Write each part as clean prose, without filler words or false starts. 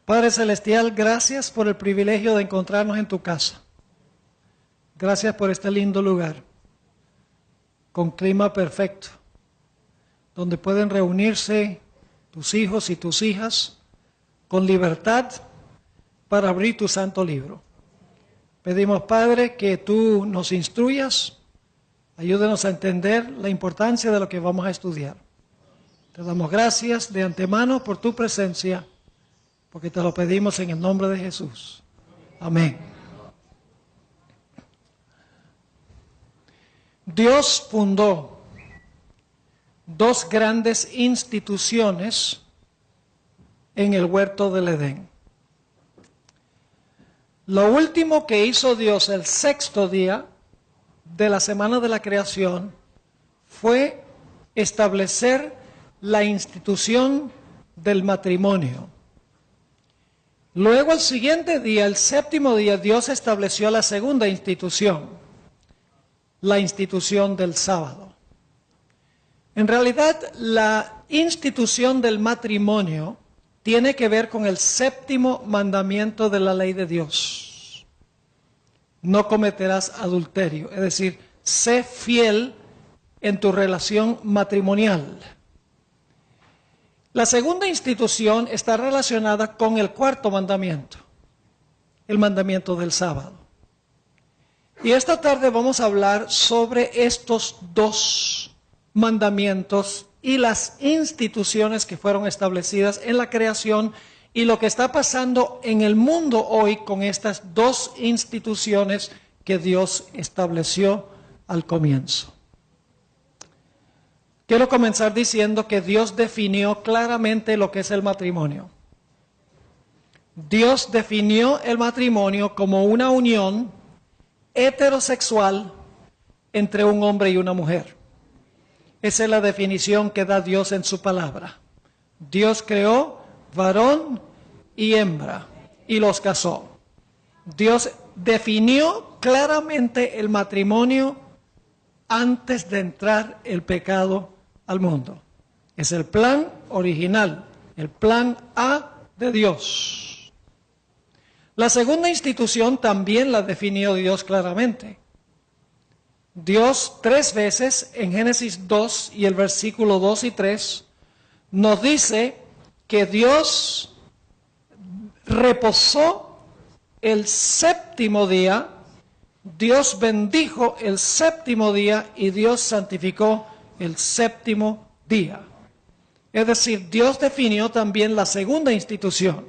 Padre Celestial, gracias por el privilegio de encontrarnos en tu casa. Gracias por este lindo lugar, con clima perfecto, donde pueden reunirse tus hijos y tus hijas con libertad para abrir tu santo libro. Pedimos, Padre, que tú nos instruyas, ayúdenos a entender la importancia de lo que vamos a estudiar. Te damos gracias de antemano por tu presencia, porque te lo pedimos en el nombre de Jesús. Amén. Dios fundó dos grandes instituciones en el huerto del Edén. Lo último que hizo Dios el sexto día de la semana de la creación fue establecer la institución del matrimonio. Luego, el siguiente día, el séptimo día, Dios estableció la segunda institución, la institución del sábado. En realidad, la institución del matrimonio tiene que ver con el séptimo mandamiento de la ley de Dios. No cometerás adulterio, es decir, sé fiel en tu relación matrimonial. La segunda institución está relacionada con el cuarto mandamiento, el mandamiento del sábado. Y esta tarde vamos a hablar sobre estos dos mandamientos y las instituciones que fueron establecidas en la creación y lo que está pasando en el mundo hoy con estas dos instituciones que Dios estableció al comienzo. Quiero comenzar diciendo que Dios definió claramente lo que es el matrimonio. Dios definió el matrimonio como una unión heterosexual entre un hombre y una mujer. Esa es la definición que da Dios en su palabra. Dios creó varón y hembra y los casó. Dios definió claramente el matrimonio antes de entrar el pecado al mundo. Es el plan original, el plan A de Dios. La segunda institución también la definió Dios claramente. Dios 3 veces en Génesis 2 y el versículo 2 y 3 nos dice que Dios reposó el séptimo día, Dios bendijo el séptimo día y Dios santificó el séptimo día. Es decir, Dios definió también la segunda institución.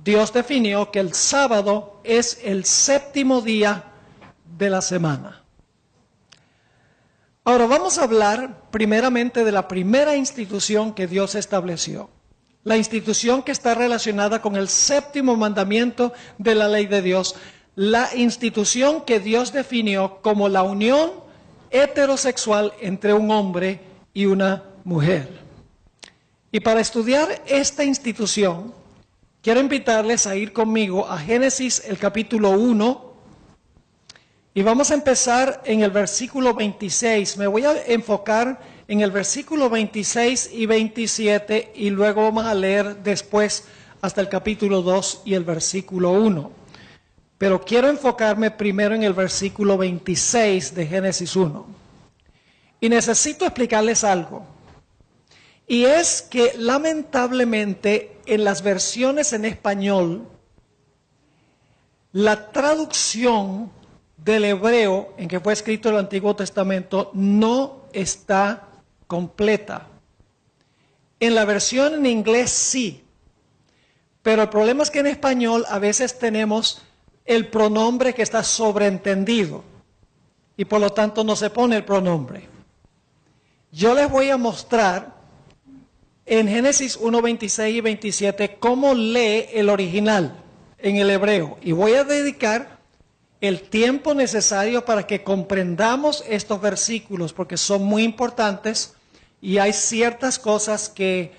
Dios definió que el sábado es el séptimo día de la semana. Ahora vamos a hablar primeramente de la primera institución que Dios estableció. La institución que está relacionada con el séptimo mandamiento de la ley de Dios. La institución que Dios definió como la unión heterosexual entre un hombre y una mujer. Y para estudiar esta institución, quiero invitarles a ir conmigo a Génesis el capítulo 1. Y vamos a empezar en el versículo 26. Me voy a enfocar en el versículo 26 y 27 y luego vamos a leer después hasta el capítulo 2 y el versículo 1. Pero quiero enfocarme primero en el versículo 26 de Génesis 1. Y necesito explicarles algo. Y es que lamentablemente en las versiones en español, la traducción del hebreo en que fue escrito el Antiguo Testamento no está completa. En la versión en inglés sí, pero el problema es que en español a veces tenemos el pronombre que está sobreentendido y por lo tanto no se pone el pronombre. Yo les voy a mostrar en Génesis 1, 26 y 27 cómo lee el original en el hebreo y voy a dedicar el tiempo necesario para que comprendamos estos versículos, porque son muy importantes y hay ciertas cosas que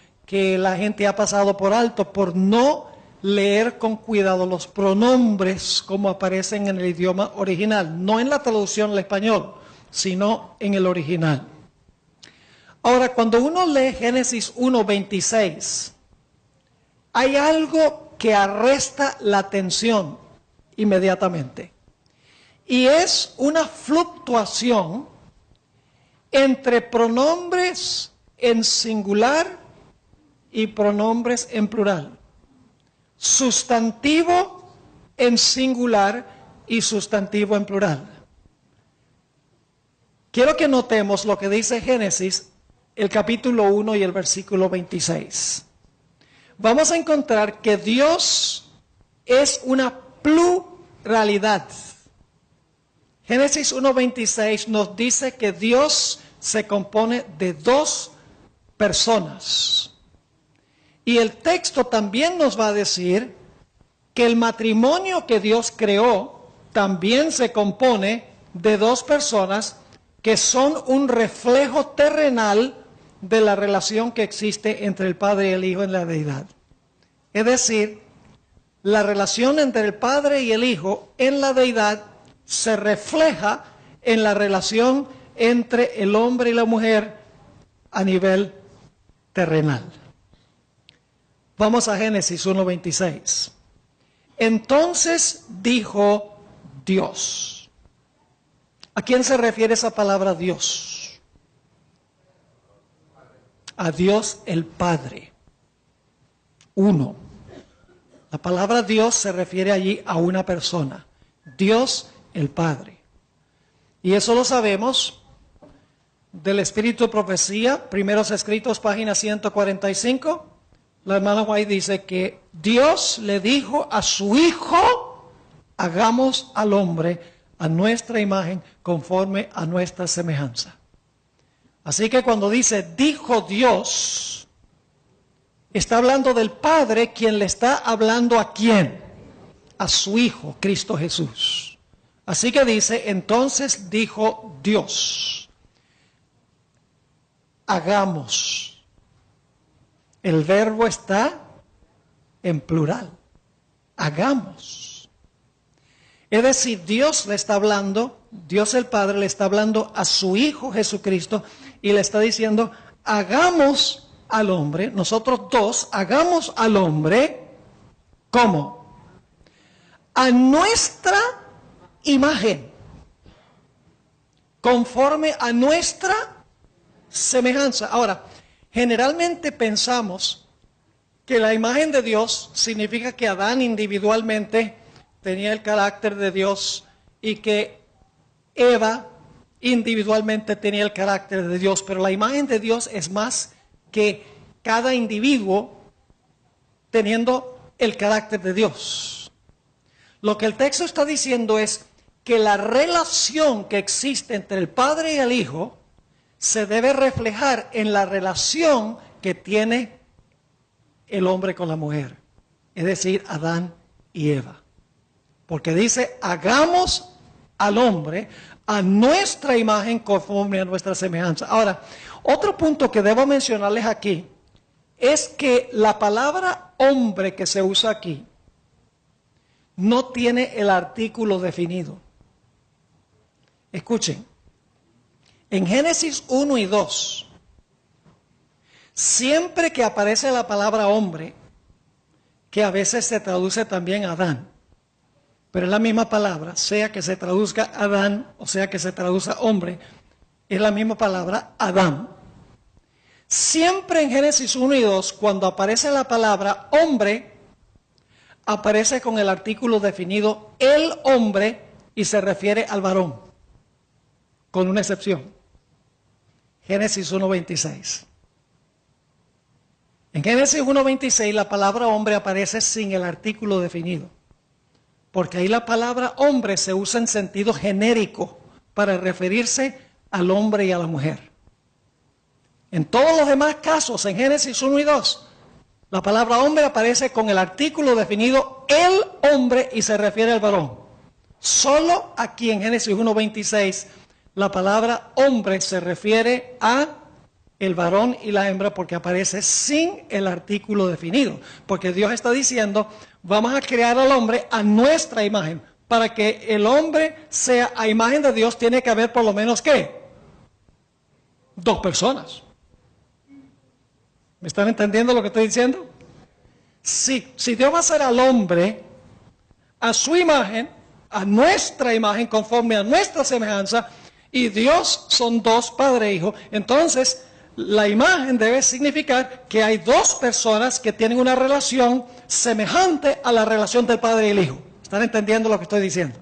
la gente ha pasado por alto por no leer con cuidado los pronombres como aparecen en el idioma original, no en la traducción al español, sino en el original. Ahora, cuando uno lee Génesis 1:26, hay algo que arresta la atención inmediatamente. Y es una fluctuación entre pronombres en singular y pronombres en plural. Sustantivo en singular y sustantivo en plural. Quiero que notemos lo que dice Génesis, el capítulo 1 y el versículo 26. Vamos a encontrar que Dios es una pluralidad. Génesis 1:26 nos dice que Dios se compone de dos personas. Y el texto también nos va a decir que el matrimonio que Dios creó también se compone de dos personas que son un reflejo terrenal de la relación que existe entre el Padre y el Hijo en la deidad. Es decir, la relación entre el Padre y el Hijo en la deidad se refleja en la relación entre el hombre y la mujer a nivel terrenal. Vamos a Génesis 1:26. Entonces dijo Dios. ¿A quién se refiere esa palabra Dios? A Dios el Padre. Uno. La palabra Dios se refiere allí a una persona. Dios el Padre. Y eso lo sabemos del Espíritu de Profecía, Primeros Escritos, página 145. La hermana White dice que Dios le dijo a su Hijo, hagamos al hombre a nuestra imagen conforme a nuestra semejanza. Así que cuando dice, dijo Dios, está hablando del Padre, quien le está hablando a quién, a su Hijo, Cristo Jesús. Así que dice, entonces dijo Dios, hagamos. El verbo está en plural, hagamos. Es decir, Dios le está hablando, Dios el Padre le está hablando a su Hijo Jesucristo y le está diciendo, hagamos al hombre, nosotros dos, hagamos al hombre, ¿cómo? A nuestra imagen, conforme a nuestra semejanza. Ahora, generalmente pensamos que la imagen de Dios significa que Adán individualmente tenía el carácter de Dios y que Eva individualmente tenía el carácter de Dios, pero la imagen de Dios es más que cada individuo teniendo el carácter de Dios. Lo que el texto está diciendo es que la relación que existe entre el Padre y el Hijo se debe reflejar en la relación que tiene el hombre con la mujer, es decir, Adán y Eva. Porque dice, hagamos al hombre a nuestra imagen conforme a nuestra semejanza. Ahora, otro punto que debo mencionarles aquí es que la palabra hombre que se usa aquí no tiene el artículo definido. Escuchen, en Génesis 1 y 2, siempre que aparece la palabra hombre, que a veces se traduce también Adán, pero es la misma palabra, sea que se traduzca Adán o sea que se traduzca hombre, es la misma palabra Adán. Siempre en Génesis 1 y 2, cuando aparece la palabra hombre, aparece con el artículo definido el hombre y se refiere al varón, con una excepción. Génesis 1:26. En Génesis 1:26 la palabra hombre aparece sin el artículo definido, porque ahí la palabra hombre se usa en sentido genérico para referirse al hombre y a la mujer. En todos los demás casos, en Génesis 1 y 2, la palabra hombre aparece con el artículo definido el hombre y se refiere al varón. Solo aquí en Génesis 1:26 la palabra hombre se refiere a el varón y la hembra porque aparece sin el artículo definido. Porque Dios está diciendo, vamos a crear al hombre a nuestra imagen. Para que el hombre sea a imagen de Dios tiene que haber por lo menos ¿qué? Dos personas. ¿Me están entendiendo lo que estoy diciendo? Si Dios va a hacer al hombre a su imagen, a nuestra imagen, conforme a nuestra semejanza, y Dios son dos, Padre e Hijo, entonces la imagen debe significar que hay dos personas que tienen una relación semejante a la relación del Padre y el Hijo. ¿Están entendiendo lo que estoy diciendo?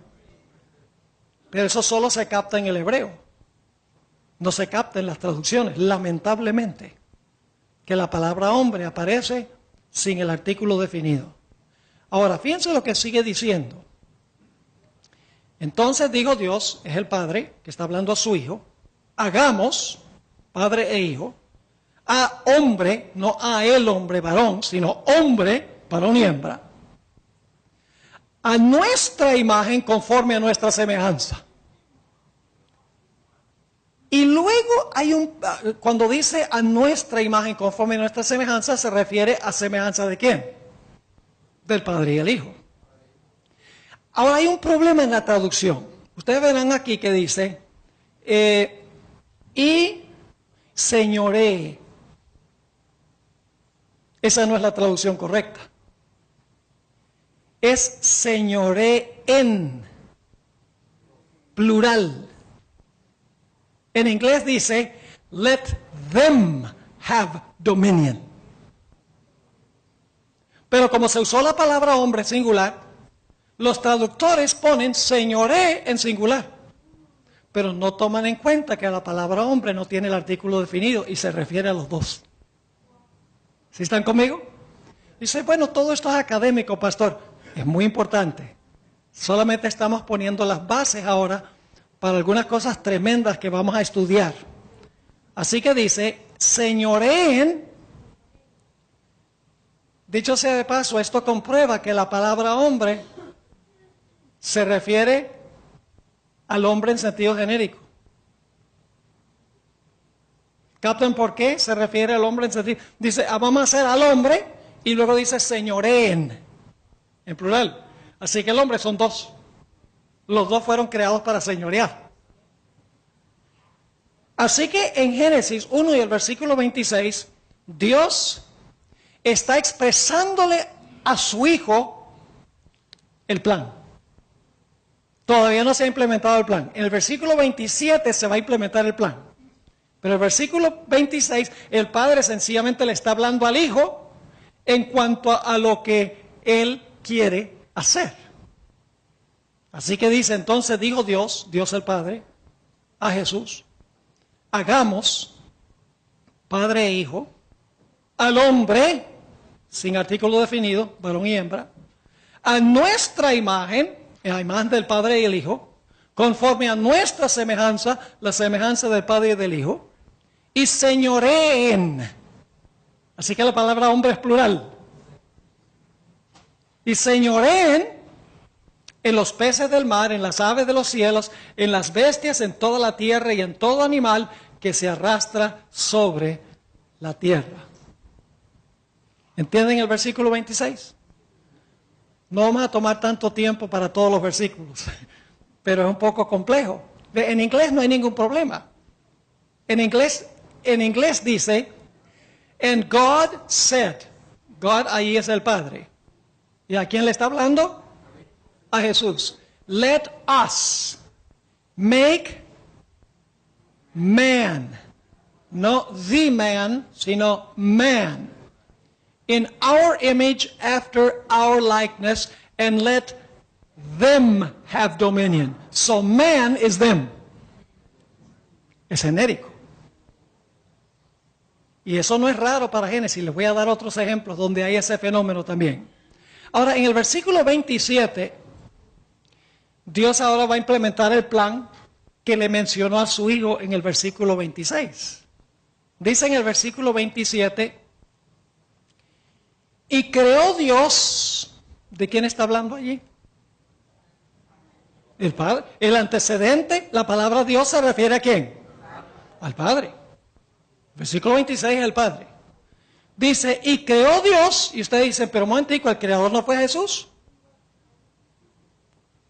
Pero eso solo se capta en el hebreo. No se capta en las traducciones, lamentablemente, que la palabra hombre aparece sin el artículo definido. Ahora, fíjense lo que sigue diciendo. Entonces dijo Dios, es el Padre que está hablando a su Hijo, hagamos, Padre e Hijo, a hombre, no a el hombre varón, sino hombre, varón y hembra, a nuestra imagen conforme a nuestra semejanza. Y luego cuando dice a nuestra imagen conforme a nuestra semejanza, se refiere a semejanza de ¿quién? Del Padre y el Hijo. Ahora hay un problema en la traducción. Ustedes verán aquí que dice, y señoree. Esa no es la traducción correcta. Es señoreen, plural. En inglés dice, let them have dominion. Pero como se usó la palabra hombre singular, los traductores ponen señoré en singular. Pero no toman en cuenta que la palabra hombre no tiene el artículo definido y se refiere a los dos. ¿Sí están conmigo? Dice, bueno, todo esto es académico, pastor. Es muy importante. Solamente estamos poniendo las bases ahora para algunas cosas tremendas que vamos a estudiar. Así que dice, señoreen. Dicho sea de paso, esto comprueba que la palabra hombre se refiere al hombre en sentido genérico. ¿Captan por qué se refiere al hombre en sentido? Dice, vamos a hacer al hombre, y luego dice señoreen, en plural. Así que el hombre son dos. Los dos fueron creados para señorear. Así que en Génesis 1 y el versículo 26, Dios está expresándole a su Hijo el plan. Todavía no se ha implementado el plan. En el versículo 27 se va a implementar el plan. Pero en el versículo 26, el Padre sencillamente le está hablando al Hijo en cuanto a lo que Él quiere hacer. Así que dice, entonces dijo Dios, Dios el Padre, a Jesús, hagamos, Padre e Hijo, al hombre, sin artículo definido, varón y hembra, a nuestra imagen, la imagen del Padre y el Hijo, conforme a nuestra semejanza, la semejanza del Padre y del Hijo, y señoreen. Así que la palabra hombre es plural. Y señoreen en los peces del mar, en las aves de los cielos, en las bestias, en toda la tierra y en todo animal que se arrastra sobre la tierra. ¿Entienden el versículo 26? No vamos a tomar tanto tiempo para todos los versículos, pero es un poco complejo. En inglés no hay ningún problema. En inglés dice, and God said, God ahí es el Padre. ¿Y a quién le está hablando? A Jesús. Let us make man, no the man, sino man, in our image after our likeness, and let them have dominion. So man is them. Es genérico. Y eso no es raro para Génesis. Les voy a dar otros ejemplos donde hay ese fenómeno también. Ahora, en el versículo 27, Dios ahora va a implementar el plan que le mencionó a su Hijo en el versículo 26. Dice en el versículo 27, y creó Dios, ¿de quién está hablando allí? El Padre. El antecedente, la palabra Dios se refiere a quién? Al Padre. Versículo 26 es el Padre. Dice, y creó Dios, y ustedes dicen, pero un momentico, ¿el creador no fue Jesús?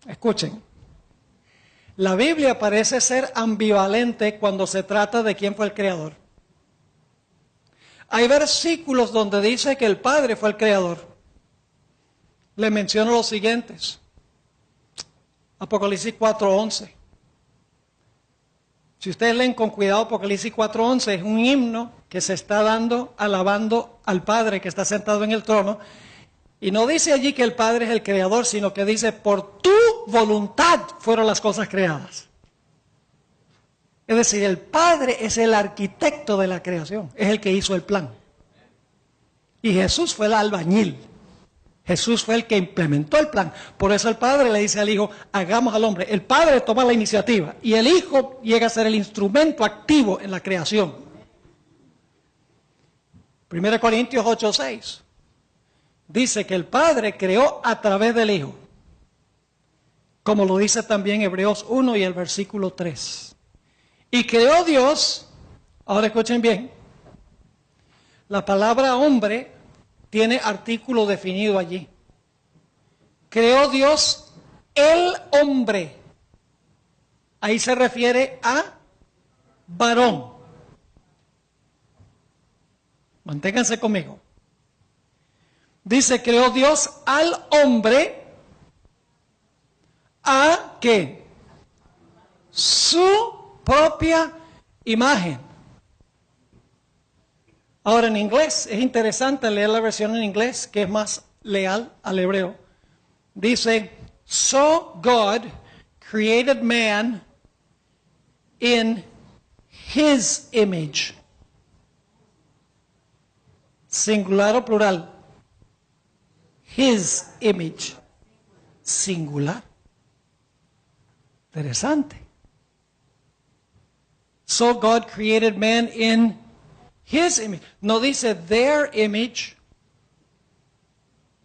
Escuchen, la Biblia parece ser ambivalente cuando se trata de quién fue el creador. Hay versículos donde dice que el Padre fue el creador, le menciono los siguientes. Apocalipsis 4:11. Si ustedes leen con cuidado Apocalipsis 4:11, es un himno que se está dando, alabando al Padre que está sentado en el trono. Y no dice allí que el Padre es el creador, sino que dice, por tu voluntad fueron las cosas creadas. Es decir, el Padre es el arquitecto de la creación, es el que hizo el plan. Y Jesús fue el albañil. Jesús fue el que implementó el plan. Por eso el Padre le dice al Hijo, hagamos al hombre. El Padre toma la iniciativa y el Hijo llega a ser el instrumento activo en la creación. 1 Corintios 8:6 dice que el Padre creó a través del Hijo. Como lo dice también Hebreos 1 y el versículo 3. Y creó Dios, ahora escuchen bien, la palabra hombre tiene artículo definido allí. Creó Dios el hombre. Ahí se refiere a varón. Manténganse conmigo. Dice, creó Dios al hombre a ¿qué? Su propia imagen. Ahora en inglés, es interesante leer la versión en inglés, que es más leal al hebreo. Dice, so God created man in his image. Singular o plural. His image. Singular. Interesante. So God created man in his image. No dice their image.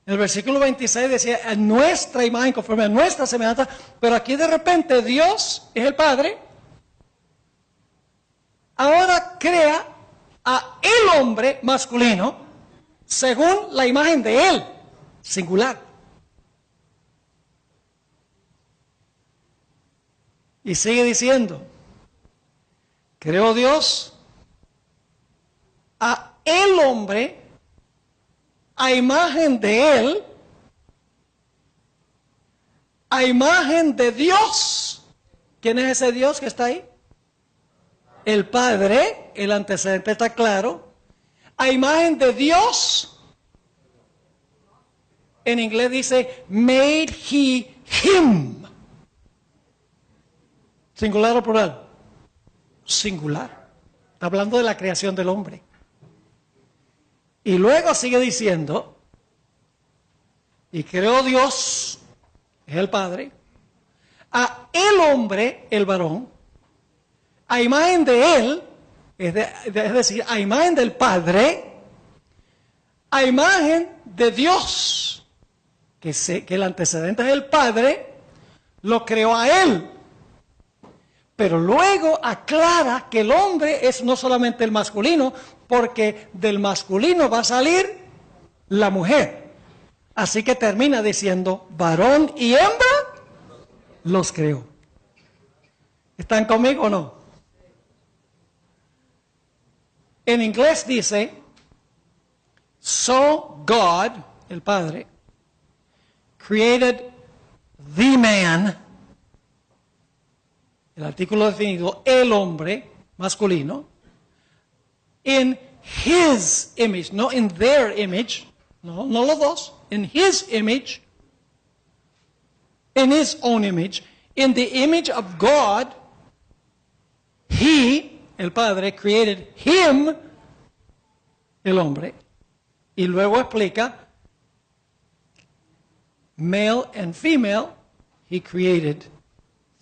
En el versículo 26 decía, a nuestra imagen, conforme a nuestra semejanza. Pero aquí de repente Dios es el Padre. Ahora crea a el hombre masculino según la imagen de él, singular. Y sigue diciendo, creó Dios a el hombre a imagen de él, a imagen de Dios. ¿Quién es ese Dios que está ahí? El Padre, el antecedente está claro. A imagen de Dios, en inglés dice, made he him. ¿Singular o plural? Singular. Está hablando de la creación del hombre. Y luego sigue diciendo, y creó Dios, es el Padre, a el hombre, el varón, a imagen de él, es decir, a imagen del Padre, a imagen de Dios, que el antecedente es el Padre, lo creó a él. Pero luego aclara que el hombre es no solamente el masculino, porque del masculino va a salir la mujer. Así que termina diciendo, varón y hembra los creó. ¿Están conmigo o no? En inglés dice, so God, el Padre, created the man. El artículo definido, el hombre masculino, in his image, no in their image, no los dos, in his image, in his own image, in the image of God, he, el Padre, created him, el hombre, y luego explica, male and female, he created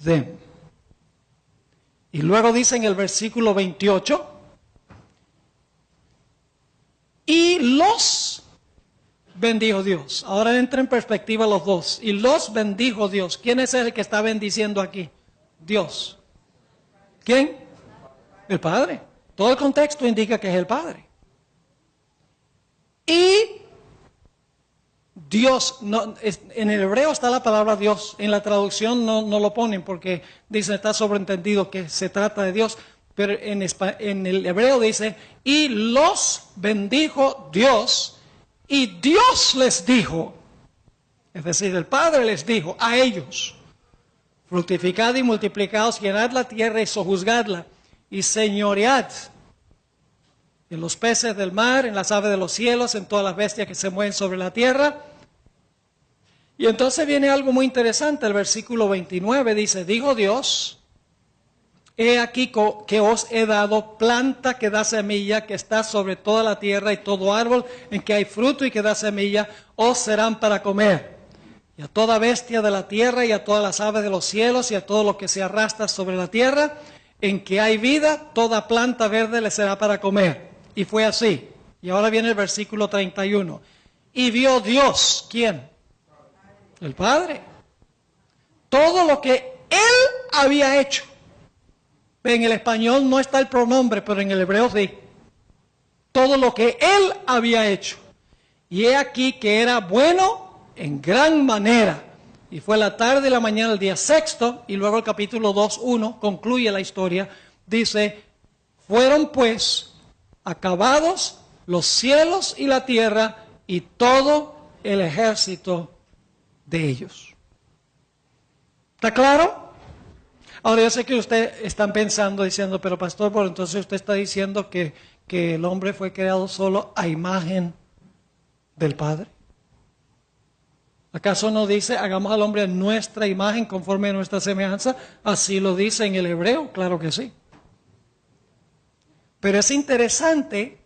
them. Y luego dice en el versículo 28, y los bendijo Dios. Ahora entra en perspectiva los dos. Y los bendijo Dios. ¿Quién es el que está bendiciendo aquí? Dios. ¿Quién? El Padre. Todo el contexto indica que es el Padre. Y Dios, no, en el hebreo está la palabra Dios, en la traducción no lo ponen porque dicen está sobreentendido que se trata de Dios, pero en el hebreo dice, y los bendijo Dios, y Dios les dijo, Es decir, el Padre les dijo a ellos: fructificad y multiplicaos, llenad la tierra y sojuzgadla, y señoread en los peces del mar, en las aves de los cielos, en todas las bestias que se mueven sobre la tierra. Y entonces viene algo muy interesante, el versículo 29 dice: dijo Dios, he aquí que os he dado planta que da semilla, que está sobre toda la tierra, y todo árbol en que hay fruto y que da semilla, os serán para comer. Y a toda bestia de la tierra, y a todas las aves de los cielos, y a todo lo que se arrastra sobre la tierra, en que hay vida, toda planta verde le será para comer. Y fue así. Y ahora viene el versículo 31. Y vio Dios, ¿quién? El Padre. Todo lo que Él había hecho. En el español no está el pronombre, pero en el hebreo sí. Todo lo que Él había hecho. Y he aquí que era bueno en gran manera. Y fue la tarde y la mañana el día sexto, y luego el capítulo 2:1 concluye la historia. Dice: fueron pues acabados los cielos y la tierra y todo el ejército de ellos. ¿Está claro? Ahora yo sé que ustedes están pensando, diciendo: pero pastor, por entonces usted está diciendo que el hombre fue creado solo a imagen del Padre. ¿Acaso no dice: hagamos al hombre a nuestra imagen, conforme a nuestra semejanza? Así lo dice en el hebreo, claro que sí. Pero es interesante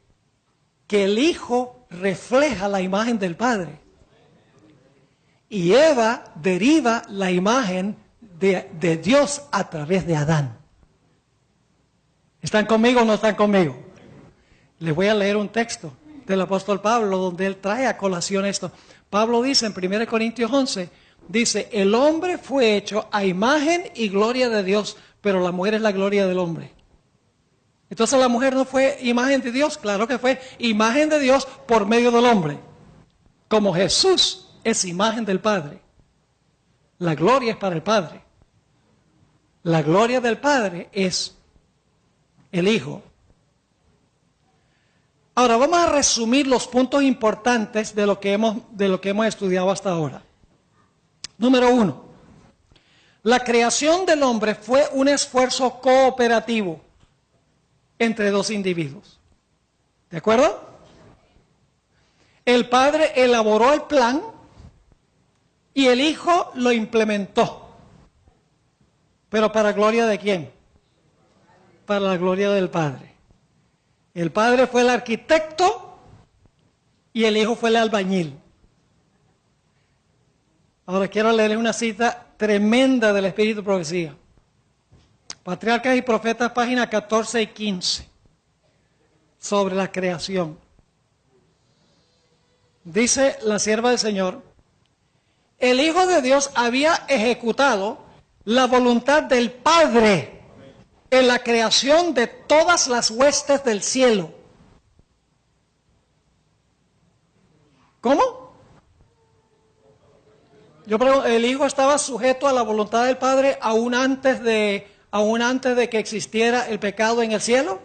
que el Hijo refleja la imagen del Padre. Y Eva deriva la imagen de Dios a través de Adán. ¿Están conmigo o no están conmigo? Les voy a leer un texto del apóstol Pablo donde él trae a colación esto. Pablo dice en 1 Corintios 11, dice: el hombre fue hecho a imagen y gloria de Dios, pero la mujer es la gloria del hombre. Entonces la mujer no fue imagen de Dios, claro que fue imagen de Dios por medio del hombre. Como Jesús es imagen del Padre, la gloria es para el Padre. La gloria del Padre es el Hijo. Ahora vamos a resumir los puntos importantes de lo que hemos estudiado hasta ahora. Número 1. La creación del hombre fue un esfuerzo cooperativo entre dos individuos. ¿De acuerdo? El Padre elaboró el plan y el Hijo lo implementó. ¿Pero para gloria de quién? Para la gloria del Padre. El Padre fue el arquitecto y el Hijo fue el albañil. Ahora quiero leerles una cita tremenda del Espíritu Profecía. Patriarcas y Profetas, páginas 14 y 15, sobre la creación. Dice la sierva del Señor: el Hijo de Dios había ejecutado la voluntad del Padre en la creación de todas las huestes del cielo. ¿Cómo? Yo pregunto, ¿el Hijo estaba sujeto a la voluntad del Padre aún antes de que existiera el pecado en el cielo?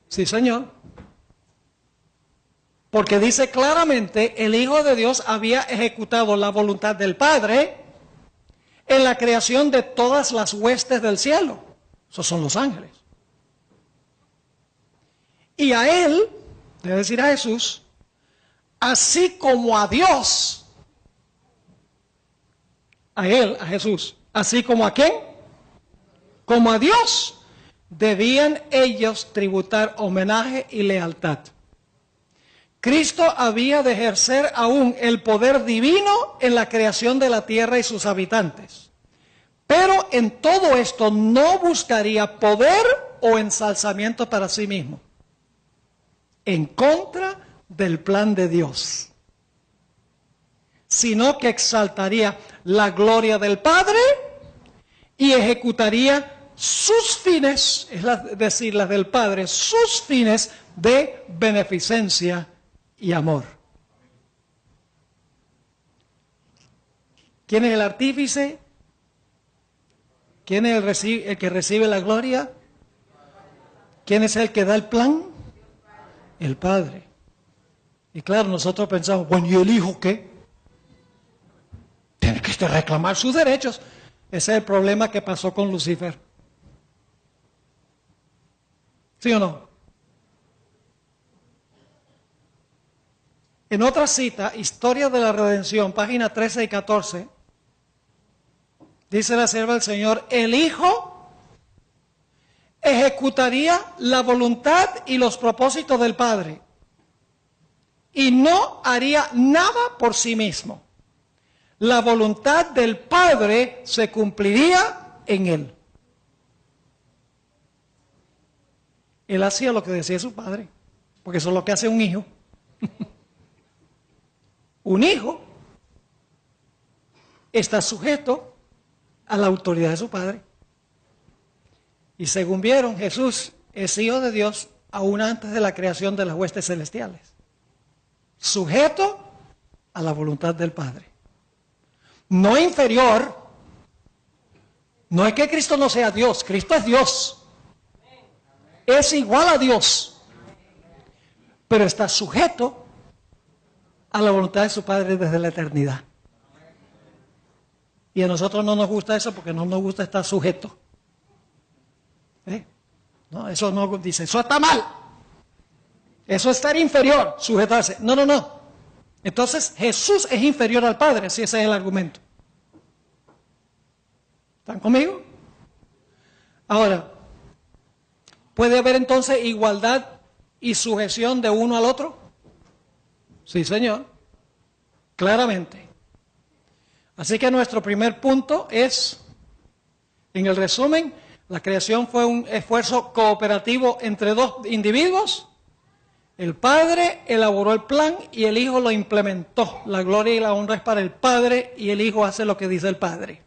Sí, Señor. Porque dice claramente: el Hijo de Dios había ejecutado la voluntad del Padre en la creación de todas las huestes del cielo. Esos son los ángeles. Y a Él, debe decir a Jesús, así como a Dios, a Él, a Jesús, así como a ¿quién? Como a Dios, debían ellos tributar homenaje y lealtad. Cristo había de ejercer aún el poder divino en la creación de la tierra y sus habitantes. Pero en todo esto no buscaría poder o ensalzamiento para sí mismo, en contra del plan de Dios, sino que exaltaría la gloria del Padre y ejecutaría sus fines, es decir, las del Padre, sus fines de beneficencia y amor. ¿Quién es el artífice? ¿Quién es el que recibe la gloria? ¿Quién es el que da el plan? El Padre. Y claro, nosotros pensamos: bueno, ¿y el Hijo qué? de reclamar sus derechos. Ese es el problema que pasó con Lucifer. ¿Sí o no? En otra cita, Historia de la Redención, página 13 y 14, dice la sierva del Señor: el Hijo ejecutaría la voluntad y los propósitos del Padre y no haría nada por sí mismo. La voluntad del Padre se cumpliría en él. Él hacía lo que decía su padre, porque eso es lo que hace un hijo. Un hijo está sujeto a la autoridad de su padre. Y según vieron, Jesús es hijo de Dios aún antes de la creación de las huestes celestiales. Sujeto a la voluntad del Padre. No inferior. No es que Cristo no sea Dios, Cristo es Dios. Es igual a Dios, pero está sujeto a la voluntad de su Padre desde la eternidad. Y a nosotros no nos gusta eso porque no nos gusta estar sujeto. No, eso no dice, eso está mal. Eso es estar inferior, sujetarse. No, no, no. Entonces Jesús es inferior al Padre, si ese es el argumento. ¿Están conmigo? Ahora, ¿puede haber entonces igualdad y sujeción de uno al otro? Sí, señor. Claramente. Así que nuestro primer punto es, en el resumen, la creación fue un esfuerzo cooperativo entre dos individuos. El Padre elaboró el plan y el Hijo lo implementó. La gloria y la honra es para el Padre y el Hijo hace lo que dice el Padre.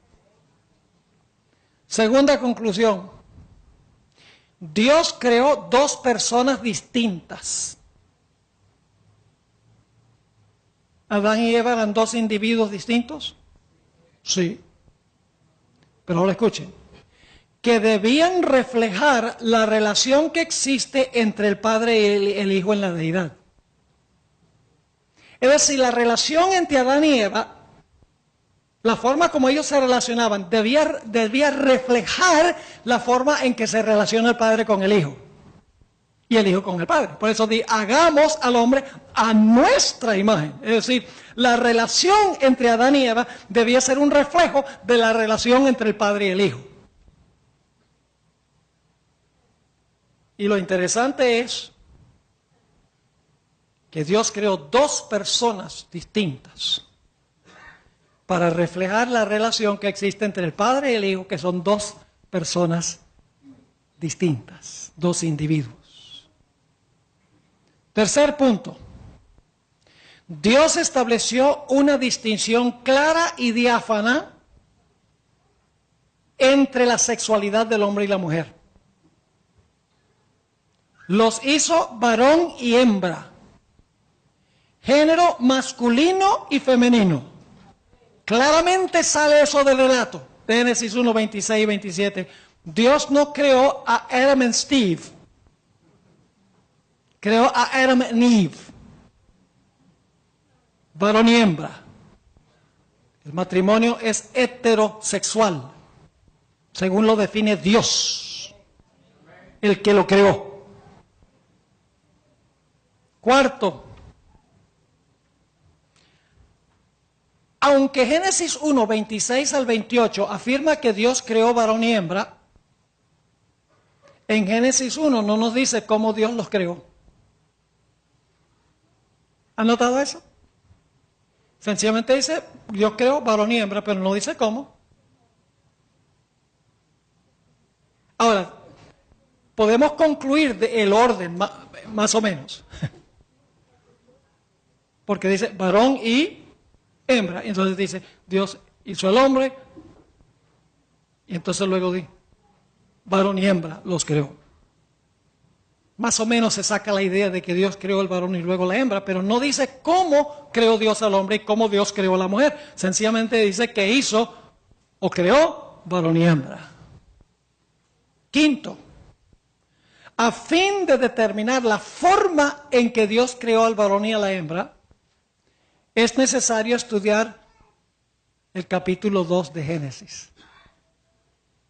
Segunda conclusión. Dios creó dos personas distintas. ¿Adán y Eva eran dos individuos distintos? Sí. Pero ahora escuchen. Que debían reflejar la relación que existe entre el Padre y el Hijo en la deidad. Es decir, la relación entre Adán y Eva, la forma como ellos se relacionaban, debía reflejar la forma en que se relaciona el Padre con el Hijo y el Hijo con el Padre. Por eso hagamos al hombre a nuestra imagen. Es decir, la relación entre Adán y Eva debía ser un reflejo de la relación entre el Padre y el Hijo. Y lo interesante es que Dios creó dos personas distintas para reflejar la relación que existe entre el Padre y el Hijo, que son dos personas distintas, dos individuos. Tercer punto. Dios estableció una distinción clara y diáfana entre la sexualidad del hombre y la mujer. Los hizo varón y hembra, género masculino y femenino. Claramente sale eso del relato, de Génesis 1, 26 y 27. Dios no creó a Adam y Steve, creó a Adam y Eve, varón y hembra. El matrimonio es heterosexual, según lo define Dios, el que lo creó. Cuarto, aunque Génesis 1, 26 al 28 afirma que Dios creó varón y hembra, en Génesis 1 no nos dice cómo Dios los creó. ¿Han notado eso? Sencillamente dice, Dios creó varón y hembra, pero no dice cómo. Ahora, podemos concluir el orden, más o menos. Porque dice varón y hembra. Entonces dice, Dios hizo el hombre. Y entonces luego dice, varón y hembra los creó. Más o menos se saca la idea de que Dios creó el varón y luego la hembra, pero no dice cómo creó Dios al hombre y cómo Dios creó a la mujer. Sencillamente dice que hizo o creó varón y hembra. Quinto, a fin de determinar la forma en que Dios creó al varón y a la hembra, es necesario estudiar el capítulo 2 de Génesis,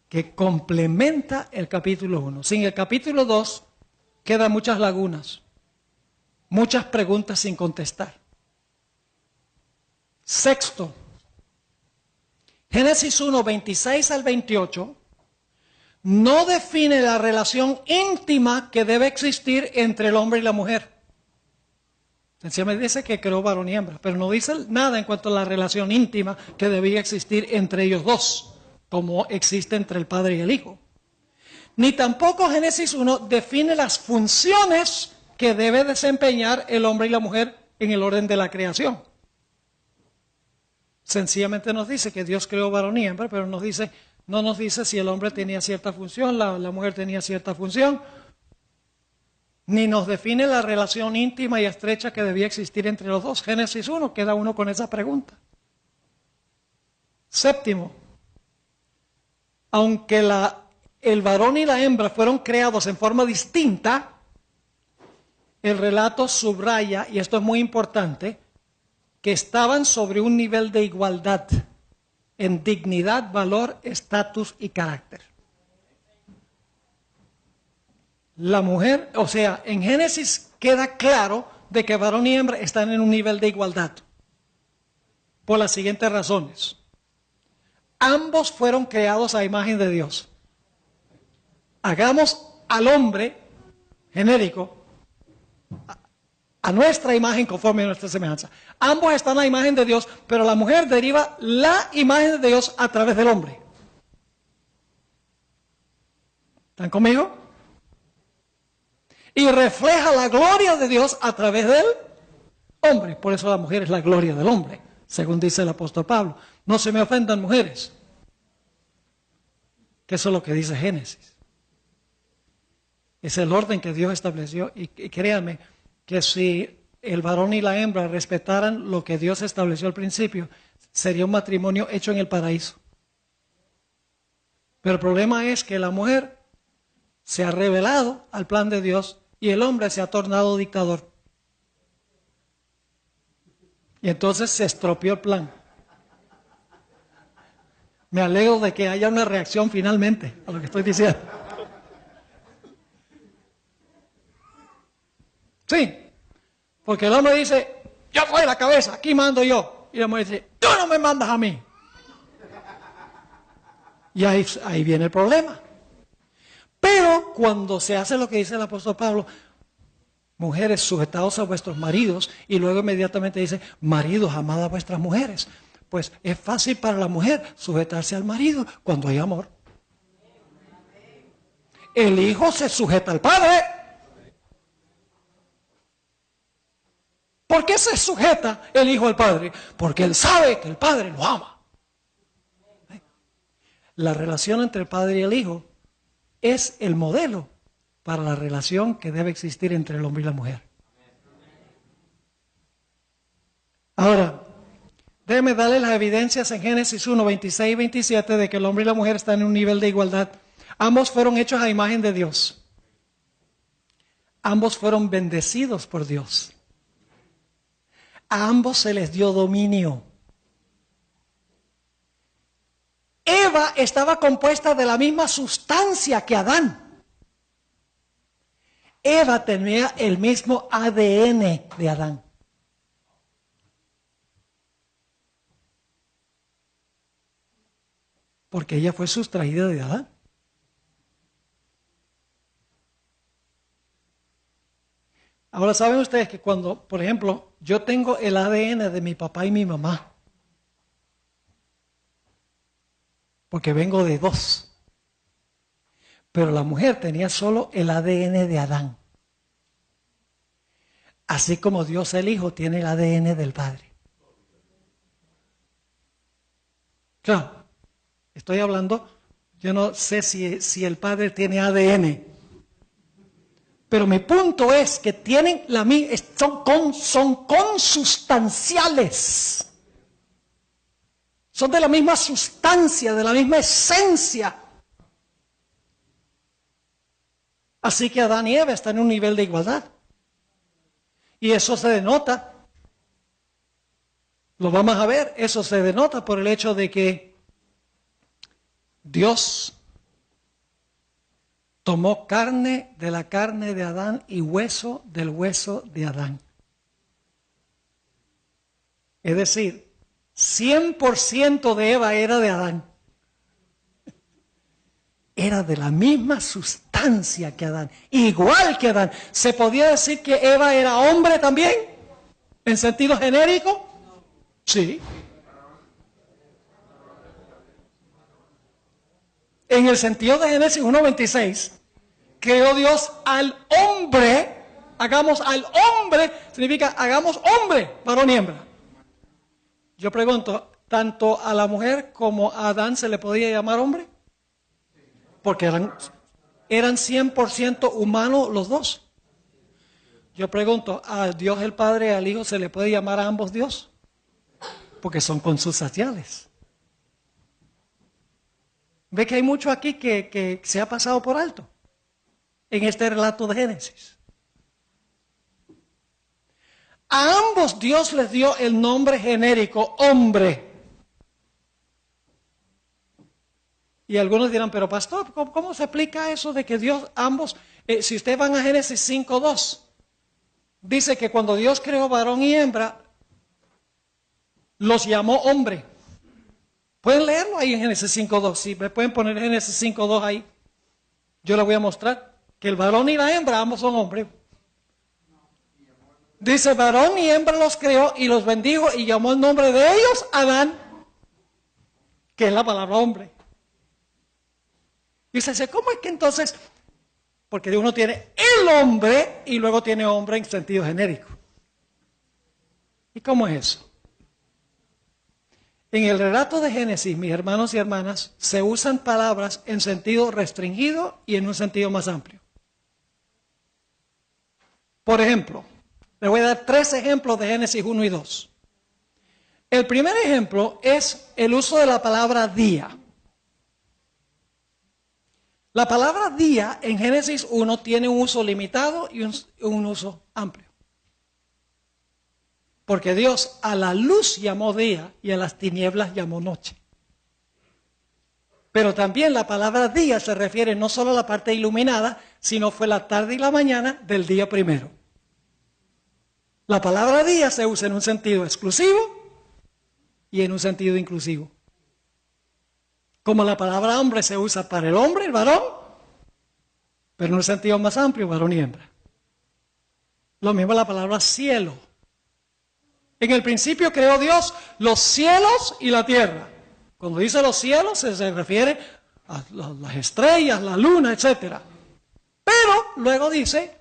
que complementa el capítulo 1. Sin el capítulo 2 quedan muchas lagunas, muchas preguntas sin contestar. Sexto, Génesis 1, 26 al 28, no define la relación íntima que debe existir entre el hombre y la mujer. Sencillamente dice que creó varón y hembra, pero no dice nada en cuanto a la relación íntima que debía existir entre ellos dos, como existe entre el Padre y el Hijo. Ni tampoco Génesis 1 define las funciones que debe desempeñar el hombre y la mujer en el orden de la creación. Sencillamente nos dice que Dios creó varón y hembra, pero no nos dice si el hombre tenía cierta función, la mujer tenía cierta función, ni nos define la relación íntima y estrecha que debía existir entre los dos. Génesis 1, queda uno con esa pregunta. Séptimo, aunque el varón y la hembra fueron creados en forma distinta, el relato subraya, y esto es muy importante, que estaban sobre un nivel de igualdad en dignidad, valor, estatus y carácter. La mujer, o sea, en Génesis queda claro de que varón y hembra están en un nivel de igualdad, por las siguientes razones. Ambos fueron creados a imagen de Dios. Hagamos al hombre genérico a nuestra imagen conforme a nuestra semejanza. Ambos están a la imagen de Dios, pero la mujer deriva la imagen de Dios a través del hombre. ¿Están conmigo? Y refleja la gloria de Dios a través del hombre. Por eso la mujer es la gloria del hombre, según dice el apóstol Pablo. No se me ofendan, mujeres, que eso es lo que dice Génesis. Es el orden que Dios estableció, y créanme que si el varón y la hembra respetaran lo que Dios estableció al principio, sería un matrimonio hecho en el paraíso. Pero el problema es que la mujer se ha rebelado al plan de Dios y el hombre se ha tornado dictador. Y entonces se estropeó el plan. Me alegro de que haya una reacción finalmente a lo que estoy diciendo. Sí, porque el hombre dice, yo soy la cabeza, aquí mando yo. Y la mujer dice, tú no me mandas a mí. Y ahí viene el problema. Pero cuando se hace lo que dice el apóstol Pablo, mujeres, sujetaos a vuestros maridos, y luego inmediatamente dice, maridos, amad a vuestras mujeres. Pues es fácil para la mujer sujetarse al marido cuando hay amor. El hijo se sujeta al padre. ¿Por qué se sujeta el hijo al padre? Porque él sabe que el padre lo ama. La relación entre el padre y el hijo es el modelo para la relación que debe existir entre el hombre y la mujer. Ahora, déjenme darles las evidencias en Génesis 1, 26 y 27 de que el hombre y la mujer están en un nivel de igualdad. Ambos fueron hechos a imagen de Dios. Ambos fueron bendecidos por Dios. A ambos se les dio dominio. Eva estaba compuesta de la misma sustancia que Adán. Eva tenía el mismo ADN de Adán. Porque ella fue sustraída de Adán. Ahora saben ustedes que cuando, por ejemplo, yo tengo el ADN de mi papá y mi mamá, porque vengo de dos, pero la mujer tenía solo el ADN de Adán, así como Dios el Hijo tiene el ADN del Padre. Claro, estoy hablando, yo no sé si el Padre tiene ADN, pero mi punto es que tienen son consustanciales. Son de la misma sustancia, de la misma esencia. Así que Adán y Eva están en un nivel de igualdad. Y eso se denota Lo vamos a ver, eso se denota por el hecho de que Dios tomó carne de la carne de Adán y hueso del hueso de Adán. Es decir, 100% de Eva era de Adán. Era de la misma sustancia que Adán, igual que Adán. ¿Se podía decir que Eva era hombre también? ¿En sentido genérico? Sí. En el sentido de Génesis 1:26, creó Dios al hombre. Hagamos al hombre, significa hagamos hombre, varón y hembra. Yo pregunto, ¿tanto a la mujer como a Adán se le podía llamar hombre? Porque eran 100% humanos los dos. Yo pregunto, ¿a Dios el Padre y al Hijo se le puede llamar a ambos Dios? Porque son consustanciales. ¿Ve que hay mucho aquí que se ha pasado por alto en este relato de Génesis? A ambos Dios les dio el nombre genérico, hombre. Y algunos dirán, pero pastor, ¿cómo se explica eso de que Dios ambos, si ustedes van a Génesis 5:2, dice que cuando Dios creó varón y hembra, los llamó hombre. Pueden leerlo ahí en Génesis 5:2, si me pueden poner Génesis 5:2 ahí. Yo les voy a mostrar que el varón y la hembra ambos son hombres. Dice, varón y hembra los creó y los bendijo y llamó el nombre de ellos Adán, que es la palabra hombre. Y dice, ¿cómo es que entonces? Porque uno tiene el hombre y luego tiene hombre en sentido genérico. ¿Y cómo es eso? En el relato de Génesis, mis hermanos y hermanas, se usan palabras en sentido restringido y en un sentido más amplio. Por ejemplo, le voy a dar 3 ejemplos de Génesis 1 y 2. El primer ejemplo es el uso de la palabra día. La palabra día en Génesis 1 tiene un uso limitado y un uso amplio. Porque Dios a la luz llamó día y a las tinieblas llamó noche. Pero también la palabra día se refiere no solo a la parte iluminada, sino fue la tarde y la mañana del día primero. La palabra día se usa en un sentido exclusivo y en un sentido inclusivo. Como la palabra hombre se usa para el hombre, el varón, pero en un sentido más amplio, varón y hembra. Lo mismo la palabra cielo. En el principio creó Dios los cielos y la tierra. Cuando dice los cielos se refiere a las estrellas, la luna, etc. Pero luego dice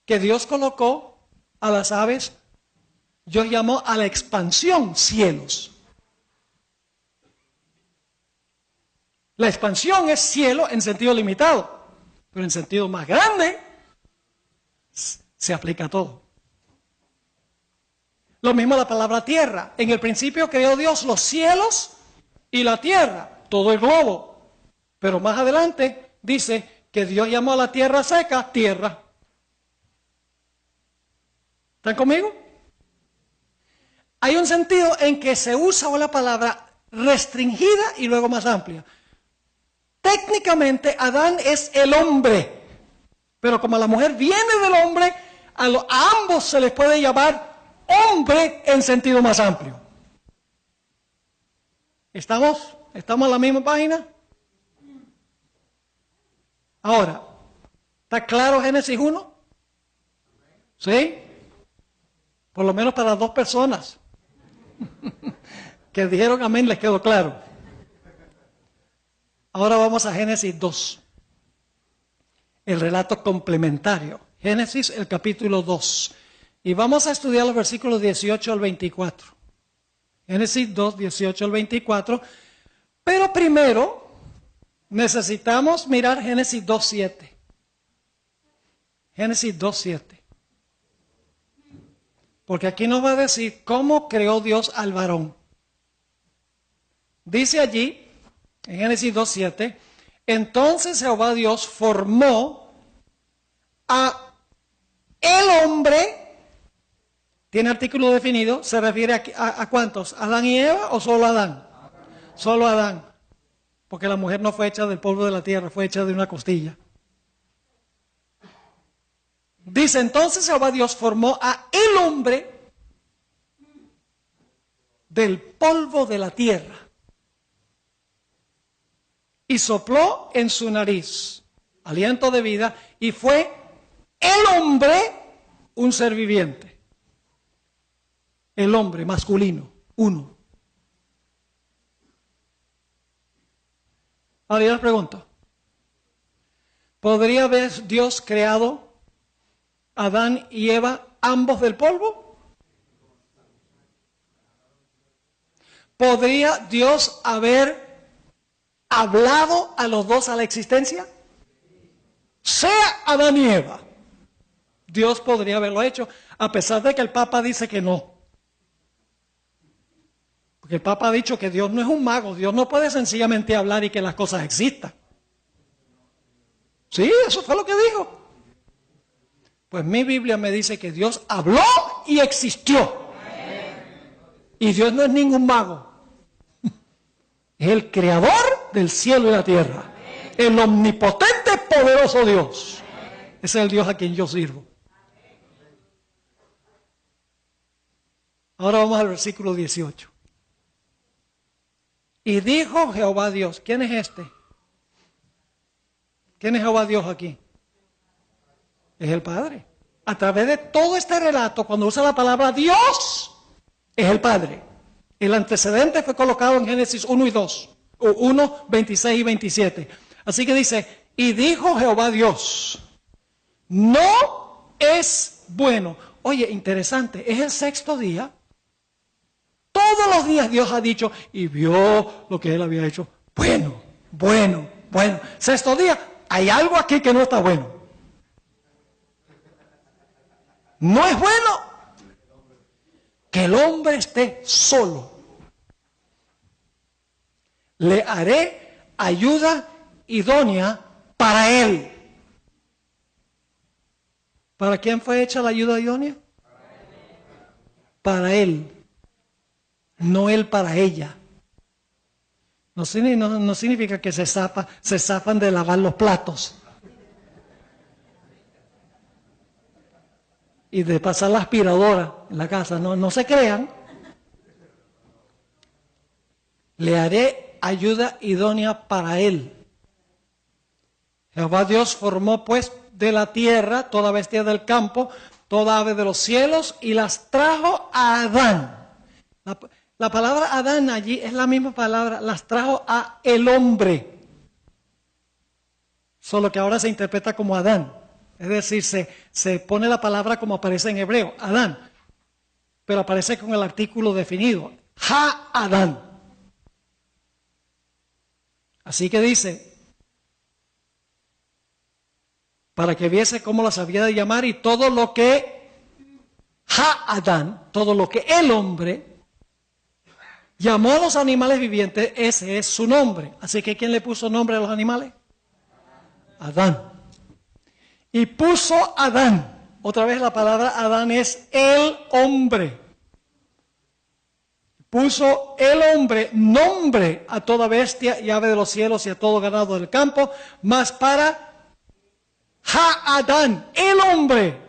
que Dios colocó a las aves, Dios llamó a la expansión cielos. La expansión es cielo en sentido limitado, pero en sentido más grande se aplica a todo. Lo mismo la palabra tierra. En el principio creó Dios los cielos y la tierra, todo el globo. Pero más adelante dice que Dios llamó a la tierra seca tierra. ¿Están conmigo? Hay un sentido en que se usa la palabra restringida y luego más amplia. Técnicamente Adán es el hombre, pero como la mujer viene del hombre, a ambos se les puede llamar hombre en sentido más amplio. ¿Estamos en la misma página? Ahora, ¿está claro Génesis 1? ¿Sí? Por lo menos para 2 personas que dijeron amén, les quedó claro. Ahora vamos a Génesis 2, el relato complementario. Génesis, el capítulo 2. Y vamos a estudiar los versículos 18 al 24. Génesis 2, 18 al 24. Pero primero necesitamos mirar Génesis 2, 7. Génesis 2, 7. Porque aquí nos va a decir cómo creó Dios al varón. Dice allí, en Génesis 2, 7, entonces Jehová Dios formó a el hombre ¿Tiene artículo definido? ¿Se refiere a cuántos? ¿Adán y Eva o solo Adán? Solo Adán. Porque la mujer no fue hecha del polvo de la tierra, fue hecha de una costilla. Dice, entonces Jehová Dios formó a el hombre del polvo de la tierra y sopló en su nariz aliento de vida y fue el hombre un ser viviente. El hombre masculino, uno. Ahora yo les pregunto, ¿podría haber Dios creado a Adán y Eva ambos del polvo? ¿Podría Dios haber hablado a los dos a la existencia? Sea Adán y Eva. Dios podría haberlo hecho, a pesar de que el Papa dice que no. Porque el Papa ha dicho que Dios no es un mago, Dios no puede sencillamente hablar y que las cosas existan. Sí, eso fue lo que dijo. Pues mi Biblia me dice que Dios habló y existió. Y Dios no es ningún mago. Es el creador del cielo y la tierra. El omnipotente, poderoso Dios. Ese es el Dios a quien yo sirvo. Ahora vamos al versículo 18. Y dijo Jehová Dios, ¿quién es este? ¿Quién es Jehová Dios aquí? Es el Padre. A través de todo este relato, cuando usa la palabra Dios, es el Padre. El antecedente fue colocado en Génesis 1 y 2, o 1, 26 y 27. Así que dice, y dijo Jehová Dios, no es bueno. Oye, interesante, es el sexto día. Todos los días Dios ha dicho y vio lo que él había hecho. Bueno, bueno, bueno. Sexto día, hay algo aquí que no está bueno. No es bueno que el hombre esté solo. Le haré ayuda idónea para él. ¿Para quién fue hecha la ayuda idónea? Para él. No él para ella. No significa que se zafan de lavar los platos y de pasar la aspiradora en la casa. No se crean. Le haré ayuda idónea para él. Jehová Dios formó pues de la tierra toda bestia del campo, toda ave de los cielos, y las trajo a Adán. La palabra Adán allí es la misma palabra, las trajo a el hombre. Solo que ahora se interpreta como Adán. Es decir, se pone la palabra como aparece en hebreo, Adán. Pero aparece con el artículo definido, Ha-Adán. Así que dice, para que viese cómo las había de llamar y todo lo que Ha-Adán, todo lo que el hombre llamó a los animales vivientes, ese es su nombre. Así que ¿quién le puso nombre a los animales? Adán. Y puso Adán. Otra vez la palabra Adán es el hombre. Puso el hombre nombre a toda bestia y ave de los cielos y a todo ganado del campo, mas para Ha-Adán, el hombre,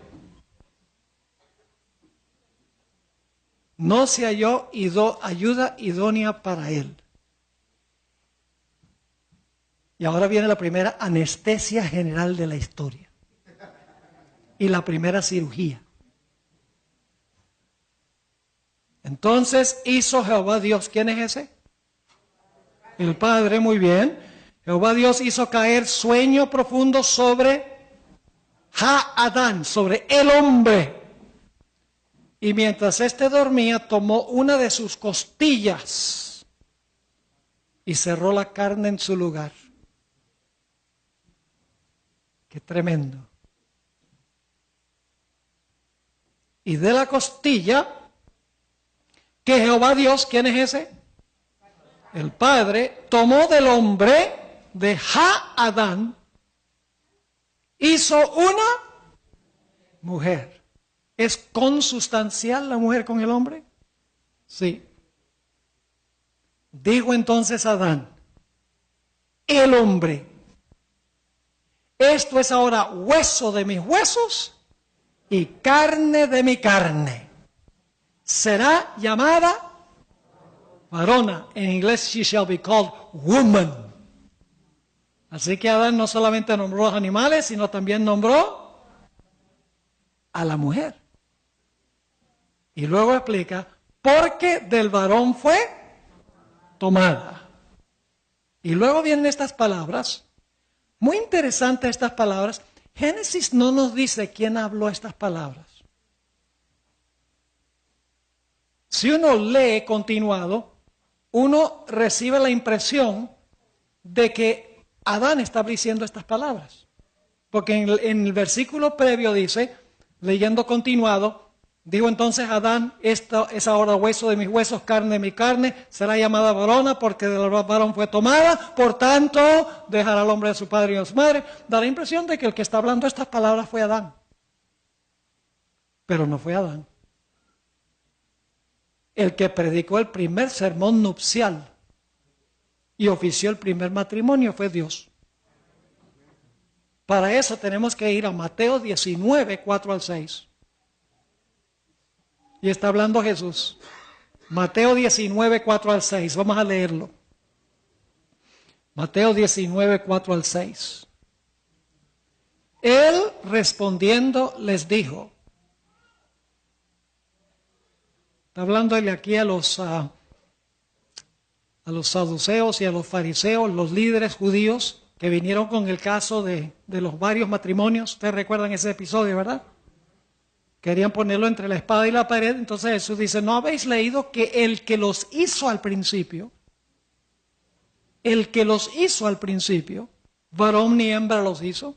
no se halló ayuda idónea para él. Y ahora viene la primera anestesia general de la historia. Y la primera cirugía. Entonces hizo Jehová Dios. ¿Quién es ese? El Padre, muy bien. Jehová Dios hizo caer sueño profundo sobre Ha-Adán, sobre el hombre. Y mientras éste dormía, tomó una de sus costillas y cerró la carne en su lugar. Qué tremendo. Y de la costilla, que Jehová Dios, ¿quién es ese? El Padre, tomó del hombre, de Ha-Adán, hizo una mujer. ¿Es consustancial la mujer con el hombre? Sí. Dijo entonces Adán, el hombre, esto es ahora hueso de mis huesos y carne de mi carne. Será llamada varona. En inglés, she shall be called woman. Así que Adán no solamente nombró a los animales, sino también nombró a la mujer. Y luego explica, porque del varón fue tomada. Y luego vienen estas palabras, muy interesantes estas palabras. Génesis no nos dice quién habló estas palabras. Si uno lee continuado, uno recibe la impresión de que Adán está diciendo estas palabras. Porque en el versículo previo dice, leyendo continuado, dijo entonces Adán, esto es ahora hueso de mis huesos, carne de mi carne, será llamada varona porque del varón fue tomada, por tanto dejará al hombre de su padre y de su madre. Da la impresión de que el que está hablando estas palabras fue Adán. Pero no fue Adán. El que predicó el primer sermón nupcial y ofició el primer matrimonio fue Dios. Para eso tenemos que ir a Mateo 19, 4 al 6. Y está hablando Jesús. Mateo 19, 4 al 6. Vamos a leerlo. Mateo 19, 4 al 6. Él respondiendo les dijo. Está hablándole aquí a los saduceos y a los fariseos, los líderes judíos que vinieron con el caso de los varios matrimonios. Ustedes recuerdan ese episodio, ¿verdad? Querían ponerlo entre la espada y la pared. Entonces Jesús dice, ¿no habéis leído que el que los hizo al principio, varón ni hembra los hizo?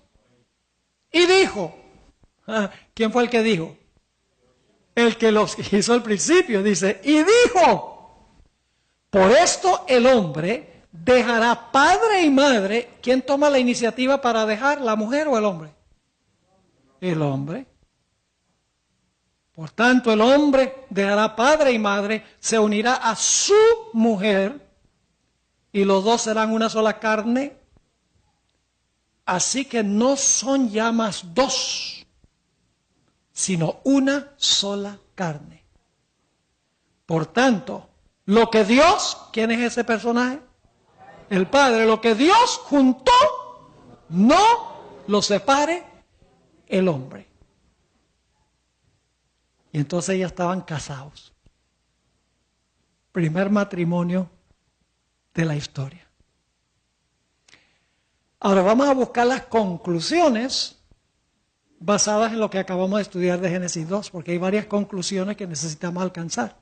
Y dijo, ¿quién fue el que dijo? El que los hizo al principio, dice, y dijo, por esto el hombre dejará padre y madre. ¿Quién toma la iniciativa para dejar, la mujer o el hombre? El hombre. Por tanto, el hombre dejará padre y madre, se unirá a su mujer, y los dos serán una sola carne. Así que no son ya más dos, sino una sola carne. Por tanto, lo que Dios, ¿quién es ese personaje? El Padre. Lo que Dios juntó, no lo separe el hombre. Y entonces ya estaban casados. Primer matrimonio de la historia. Ahora vamos a buscar las conclusiones basadas en lo que acabamos de estudiar de Génesis 2, porque hay varias conclusiones que necesitamos alcanzar.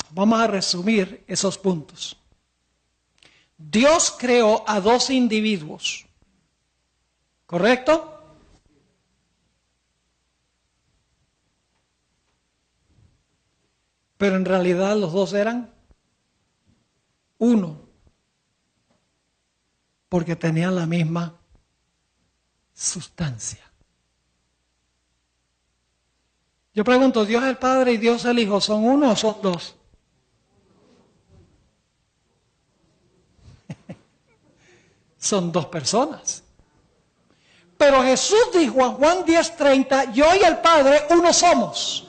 Vamos a resumir esos puntos. Dios creó a dos individuos, ¿correcto? Pero en realidad los dos eran uno, porque tenían la misma sustancia. Yo pregunto, ¿Dios el Padre y Dios el Hijo son uno o son dos? Son dos personas. Pero Jesús dijo en Juan 10:30, yo y el Padre uno somos.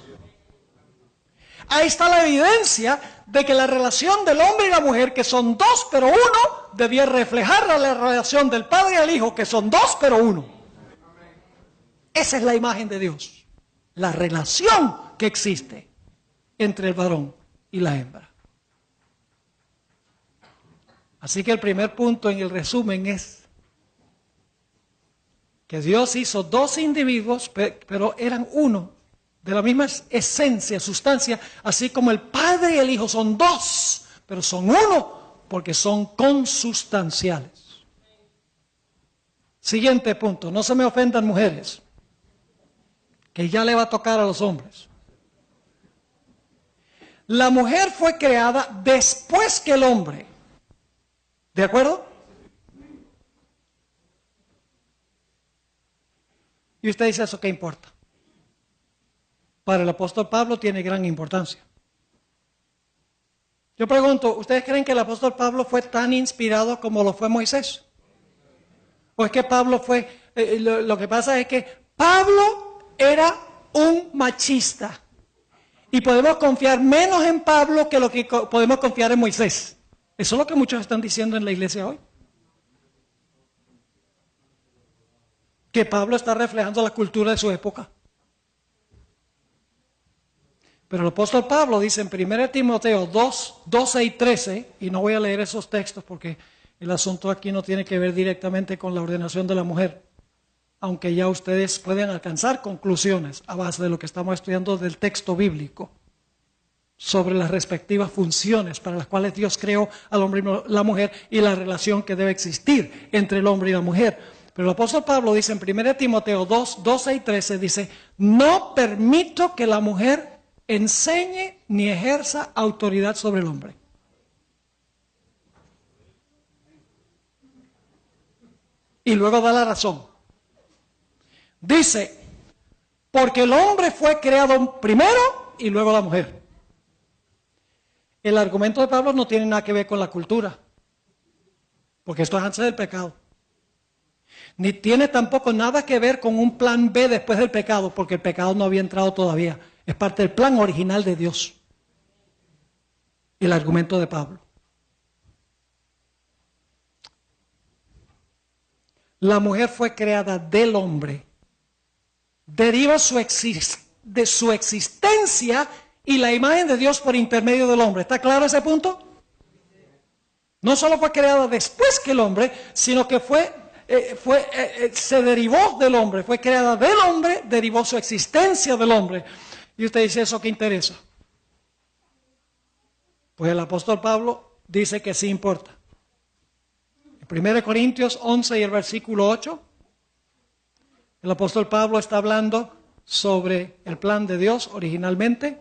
Ahí está la evidencia de que la relación del hombre y la mujer, que son dos pero uno, debía reflejar la relación del Padre y el Hijo, que son dos pero uno. Esa es la imagen de Dios. La relación que existe entre el varón y la hembra. Así que el primer punto en el resumen es que Dios hizo dos individuos, pero eran uno, de la misma esencia, sustancia, así como el Padre y el Hijo son dos, pero son uno, porque son consustanciales. Siguiente punto, no se me ofendan mujeres, que ya le va a tocar a los hombres. La mujer fue creada después que el hombre, ¿de acuerdo? Y usted dice, ¿eso qué importa? Para el apóstol Pablo tiene gran importancia. Yo pregunto, ¿ustedes creen que el apóstol Pablo fue tan inspirado como lo fue Moisés? ¿O es que Pablo fue... lo que pasa es que Pablo era un machista. Y podemos confiar menos en Pablo que lo que podemos confiar en Moisés. Eso es lo que muchos están diciendo en la iglesia hoy. Que Pablo está reflejando la cultura de su época. Pero el apóstol Pablo dice en 1 Timoteo 2, 12 y 13, y no voy a leer esos textos porque el asunto aquí no tiene que ver directamente con la ordenación de la mujer, aunque ya ustedes pueden alcanzar conclusiones a base de lo que estamos estudiando del texto bíblico sobre las respectivas funciones para las cuales Dios creó al hombre y la mujer y la relación que debe existir entre el hombre y la mujer. Pero el apóstol Pablo dice en 1 Timoteo 2, 12 y 13, dice, no permito que la mujer enseñe ni ejerza autoridad sobre el hombre. Y luego da la razón. Dice, porque el hombre fue creado primero y luego la mujer. El argumento de Pablo no tiene nada que ver con la cultura, porque esto es antes del pecado. Ni tiene tampoco nada que ver con un plan B después del pecado, porque el pecado no había entrado todavía. Es parte del plan original de Dios. El argumento de Pablo. La mujer fue creada del hombre. Deriva de su existencia y la imagen de Dios por intermedio del hombre. ¿Está claro ese punto? No solo fue creada después que el hombre, sino que se derivó del hombre. Fue creada del hombre, derivó su existencia del hombre. Y usted dice, ¿eso qué interesa? Pues el apóstol Pablo dice que sí importa. En 1 Corintios 11 y el versículo 8, el apóstol Pablo está hablando sobre el plan de Dios originalmente,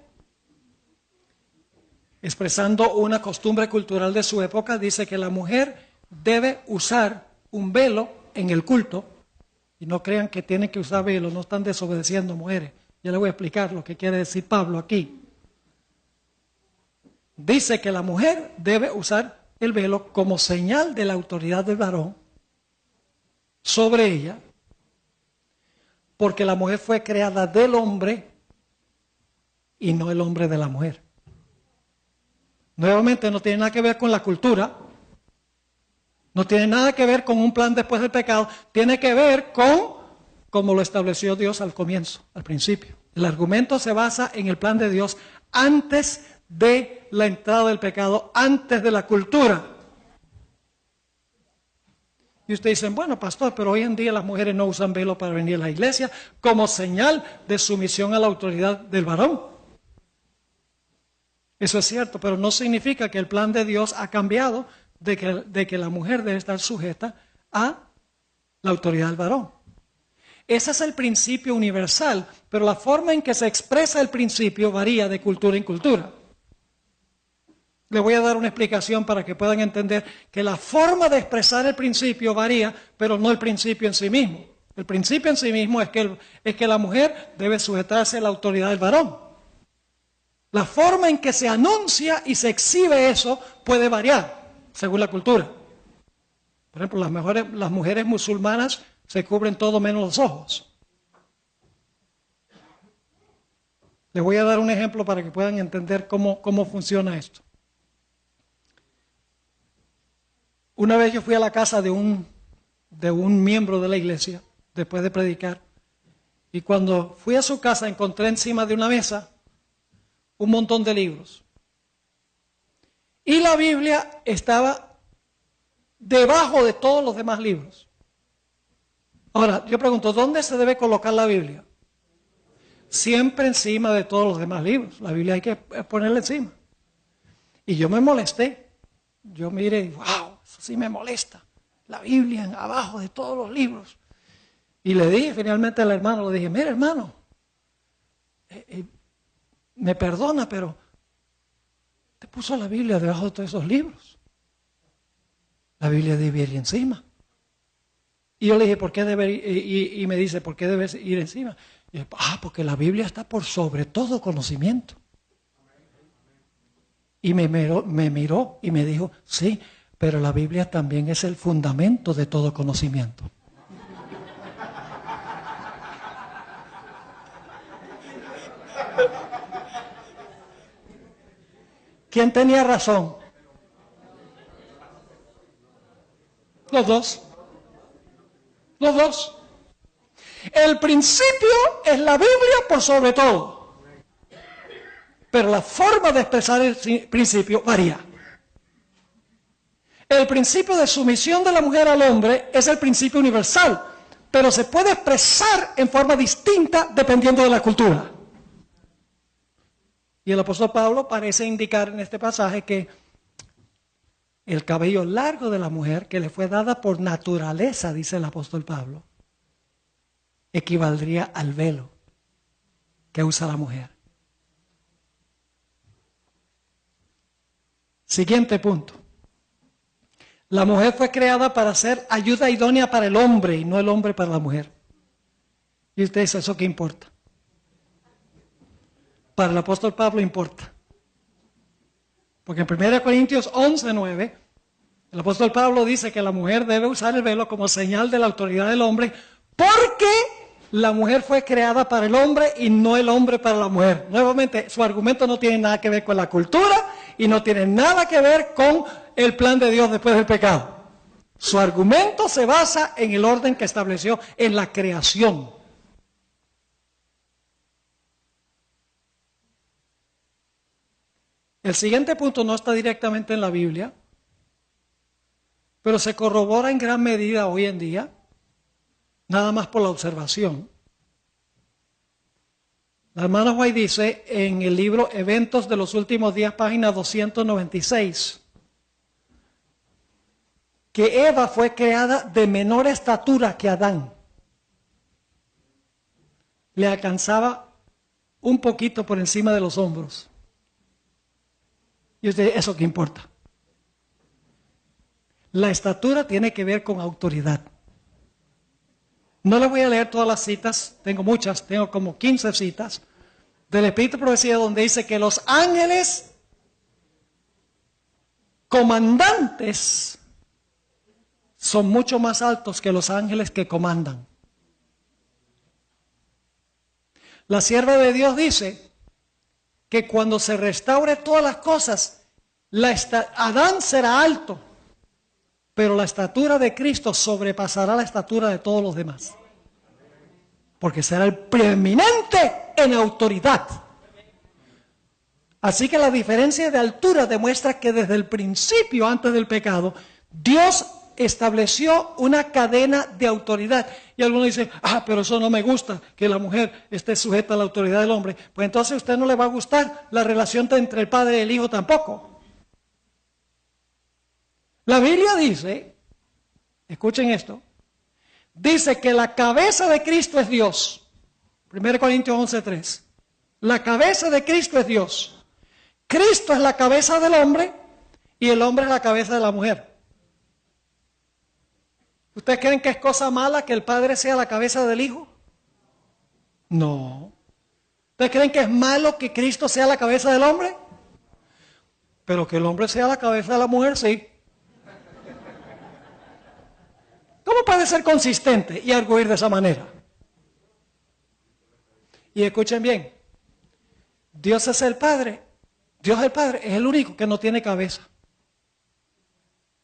expresando una costumbre cultural de su época. Dice que la mujer debe usar un velo en el culto, y no crean que tienen que usar velo, no están desobedeciendo mujeres. Yo le voy a explicar lo que quiere decir Pablo aquí. Dice que la mujer debe usar el velo como señal de la autoridad del varón sobre ella, porque la mujer fue creada del hombre y no el hombre de la mujer. Nuevamente no tiene nada que ver con la cultura, no tiene nada que ver con un plan después del pecado, tiene que ver con como lo estableció Dios al comienzo, al principio. El argumento se basa en el plan de Dios antes de la entrada del pecado, antes de la cultura. Y ustedes dicen, bueno, pastor, pero hoy en día las mujeres no usan velo para venir a la iglesia como señal de sumisión a la autoridad del varón. Eso es cierto, pero no significa que el plan de Dios ha cambiado de que la mujer debe estar sujeta a la autoridad del varón. Ese es el principio universal, pero la forma en que se expresa el principio varía de cultura en cultura. Le voy a dar una explicación para que puedan entender que la forma de expresar el principio varía, pero no el principio en sí mismo. El principio en sí mismo es que la mujer debe sujetarse a la autoridad del varón. La forma en que se anuncia y se exhibe eso puede variar según la cultura. Por ejemplo, las mujeres musulmanas se cubren todo menos los ojos. Les voy a dar un ejemplo para que puedan entender cómo funciona esto. Una vez yo fui a la casa de un miembro de la iglesia, después de predicar, y cuando fui a su casa encontré encima de una mesa un montón de libros. Y la Biblia estaba debajo de todos los demás libros. Ahora, yo pregunto, ¿dónde se debe colocar la Biblia? Siempre encima de todos los demás libros. La Biblia hay que ponerla encima. Y yo me molesté. Yo miré, wow, eso sí me molesta. La Biblia abajo de todos los libros. Y le dije finalmente al hermano, le dije, mira hermano, me perdona, pero te puso la Biblia debajo de todos esos libros. La Biblia debe ir encima. Y yo le dije, ¿por qué debe ir? Y me dice, ¿por qué debes ir encima? Y yo, porque la Biblia está por sobre todo conocimiento. Y me miró y me dijo, sí, pero la Biblia también es el fundamento de todo conocimiento. ¿Quién tenía razón? Los dos. Los dos. El principio es la Biblia por sobre todo. Pero la forma de expresar el principio varía. El principio de sumisión de la mujer al hombre es el principio universal, pero se puede expresar en forma distinta dependiendo de la cultura. Y el apóstol Pablo parece indicar en este pasaje que el cabello largo de la mujer, que le fue dada por naturaleza, dice el apóstol Pablo, equivaldría al velo que usa la mujer. Siguiente punto. La mujer fue creada para ser ayuda idónea para el hombre y no el hombre para la mujer. Y usted dice, ¿eso qué importa? Para el apóstol Pablo importa. Porque en 1 Corintios 11:9, el apóstol Pablo dice que la mujer debe usar el velo como señal de la autoridad del hombre, porque la mujer fue creada para el hombre y no el hombre para la mujer. Nuevamente, su argumento no tiene nada que ver con la cultura y no tiene nada que ver con el plan de Dios después del pecado. Su argumento se basa en el orden que estableció en la creación. El siguiente punto no está directamente en la Biblia, pero se corrobora en gran medida hoy en día, nada más por la observación. La hermana White dice en el libro Eventos de los Últimos Días, página 296, que Eva fue creada de menor estatura que Adán. Le alcanzaba un poquito por encima de los hombros. Y usted, ¿eso qué importa? La estatura tiene que ver con autoridad. No les voy a leer todas las citas, tengo muchas, tengo como 15 citas, del Espíritu de Profecía donde dice que los ángeles comandantes son mucho más altos que los ángeles que comandan. La sierva de Dios dice que cuando se restaure todas las cosas, Adán será alto, pero la estatura de Cristo sobrepasará la estatura de todos los demás. Porque será el preeminente en autoridad. Así que la diferencia de altura demuestra que desde el principio, antes del pecado, Dios estableció una cadena de autoridad. Y algunos dicen, pero eso no me gusta, que la mujer esté sujeta a la autoridad del hombre. Pues entonces a usted no le va a gustar la relación entre el padre y el hijo tampoco. La Biblia dice, escuchen esto, dice que la cabeza de Cristo es Dios. 1 Corintios 11:3. La cabeza de Cristo es Dios. Cristo es la cabeza del hombre y el hombre es la cabeza de la mujer. ¿Ustedes creen que es cosa mala que el padre sea la cabeza del hijo? No. ¿Ustedes creen que es malo que Cristo sea la cabeza del hombre? Pero que el hombre sea la cabeza de la mujer, sí. ¿Cómo puede ser consistente y arguir de esa manera? Y escuchen bien, Dios es el Padre. Dios el Padre es el único que no tiene cabeza.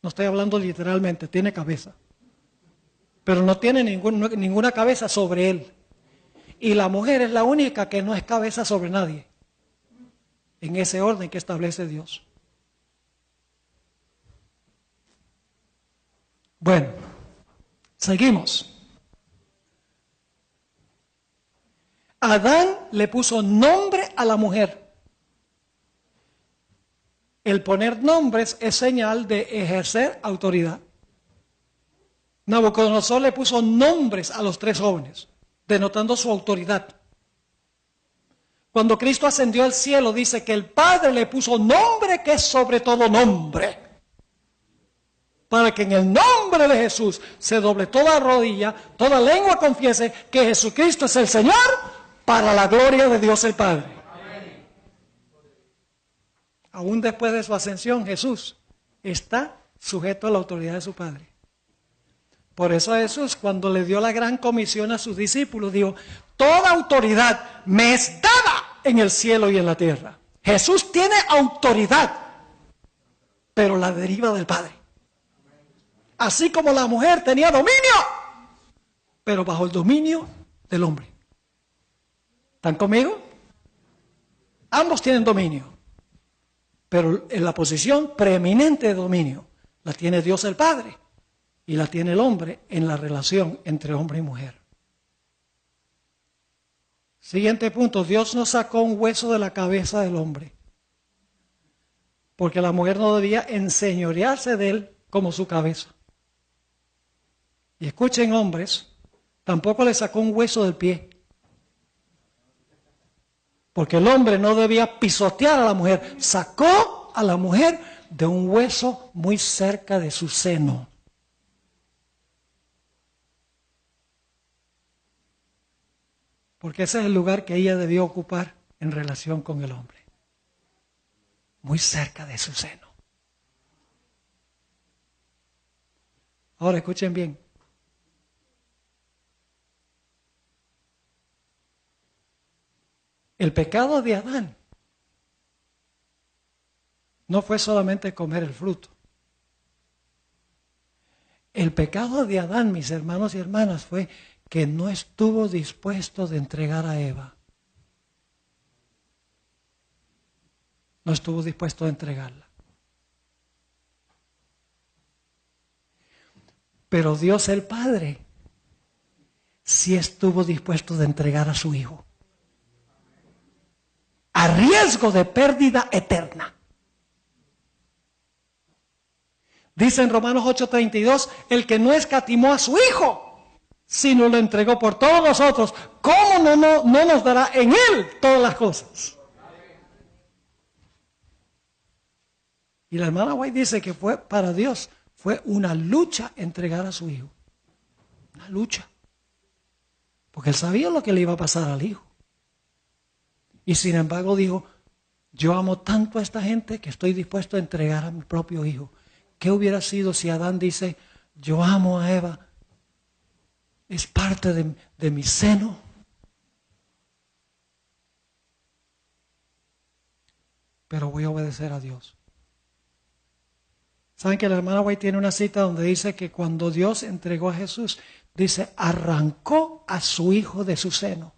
No estoy hablando literalmente, tiene cabeza. Pero no tiene ninguna cabeza sobre él. Y la mujer es la única que no es cabeza sobre nadie. En ese orden que establece Dios. Bueno, seguimos. Adán le puso nombre a la mujer. El poner nombres es señal de ejercer autoridad. Nabucodonosor le puso nombres a los 3 jóvenes, denotando su autoridad. Cuando Cristo ascendió al cielo, dice que el Padre le puso nombre que es sobre todo nombre. para que en el nombre de Jesús se doble toda rodilla, toda lengua confiese que Jesucristo es el Señor, para la gloria de Dios el Padre. Amén. Aún después de su ascensión, Jesús está sujeto a la autoridad de su Padre. Por eso Jesús, cuando le dio la gran comisión a sus discípulos, dijo: toda autoridad me es dada en el cielo y en la tierra. Jesús tiene autoridad, pero la deriva del Padre. Así como la mujer tenía dominio, pero bajo el dominio del hombre. ¿Están conmigo? Ambos tienen dominio, pero en la posición preeminente de dominio la tiene Dios el Padre y la tiene el hombre en la relación entre hombre y mujer. Siguiente punto: Dios no sacó un hueso de la cabeza del hombre, porque la mujer no debía enseñorearse de él como su cabeza. Y escuchen, hombres, tampoco le sacó un hueso del pie, porque el hombre no debía pisotear a la mujer. Sacó a la mujer de un hueso muy cerca de su seno. Porque ese es el lugar que ella debió ocupar en relación con el hombre. Muy cerca de su seno. Ahora escuchen bien. El pecado de Adán no fue solamente comer el fruto. El pecado de Adán, mis hermanos y hermanas, fue que no estuvo dispuesto de entregar a Eva. No estuvo dispuesto a entregarla. Pero Dios el Padre sí estuvo dispuesto de entregar a su Hijo, a riesgo de pérdida eterna. Dice en Romanos 8:32, el que no escatimó a su Hijo, sino lo entregó por todos nosotros, ¿cómo no nos dará en Él todas las cosas? Y la hermana White dice que fue para Dios, fue una lucha entregar a su Hijo. Una lucha. Porque Él sabía lo que le iba a pasar al Hijo. Y sin embargo dijo: yo amo tanto a esta gente que estoy dispuesto a entregar a mi propio Hijo. ¿Qué hubiera sido si Adán dice: yo amo a Eva, es parte de mi seno? Pero voy a obedecer a Dios. ¿Saben que la hermana White tiene una cita donde dice que cuando Dios entregó a Jesús, dice, arrancó a su Hijo de su seno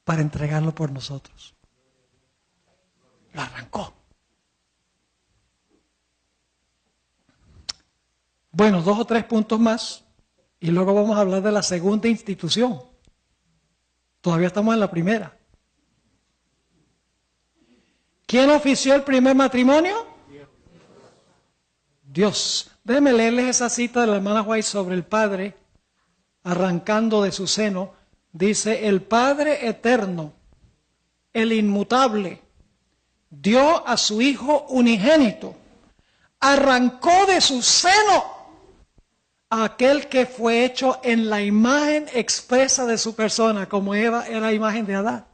para entregarlo por nosotros? Lo arrancó. Bueno, 2 o 3 puntos más y luego vamos a hablar de la segunda institución. Todavía estamos en la primera. ¿Quién ofició el primer matrimonio? Dios. Déjenme leerles esa cita de la hermana White sobre el Padre arrancando de su seno. Dice: el Padre eterno, el inmutable, dio a su Hijo unigénito, arrancó de su seno a aquel que fue hecho en la imagen expresa de su persona, como Eva era la imagen de Adán,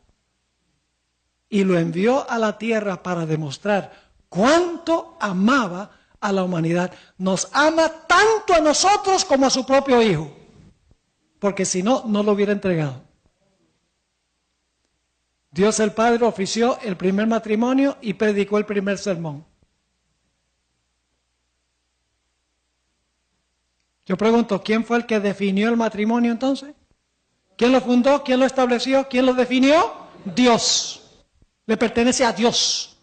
y lo envió a la tierra para demostrar cuánto amaba a la humanidad. Nos ama tanto a nosotros como a su propio Hijo, porque si no, no lo hubiera entregado. Dios el Padre ofició el primer matrimonio y predicó el primer sermón. Yo pregunto, ¿quién fue el que definió el matrimonio entonces? ¿Quién lo fundó? ¿Quién lo estableció? ¿Quién lo definió? Dios. Le pertenece a Dios.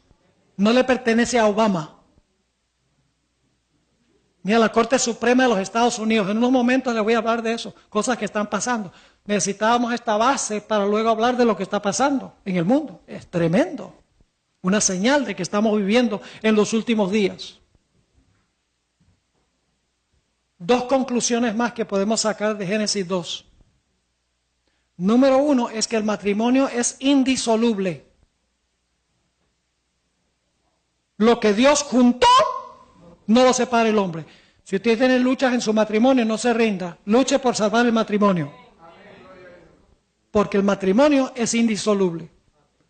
No le pertenece a Obama. Mira, la Corte Suprema de los Estados Unidos, en unos momentos les voy a hablar de eso, cosas que están pasando. Necesitábamos esta base para luego hablar de lo que está pasando en el mundo. Es tremendo. Una señal de que estamos viviendo en los últimos días. 2 conclusiones más que podemos sacar de Génesis 2. Número 1 es que el matrimonio es indisoluble. Lo que Dios juntó, No lo separe el hombre. Si usted tiene luchas en su matrimonio, no se rinda. Luche por salvar el matrimonio. Porque el matrimonio es indisoluble.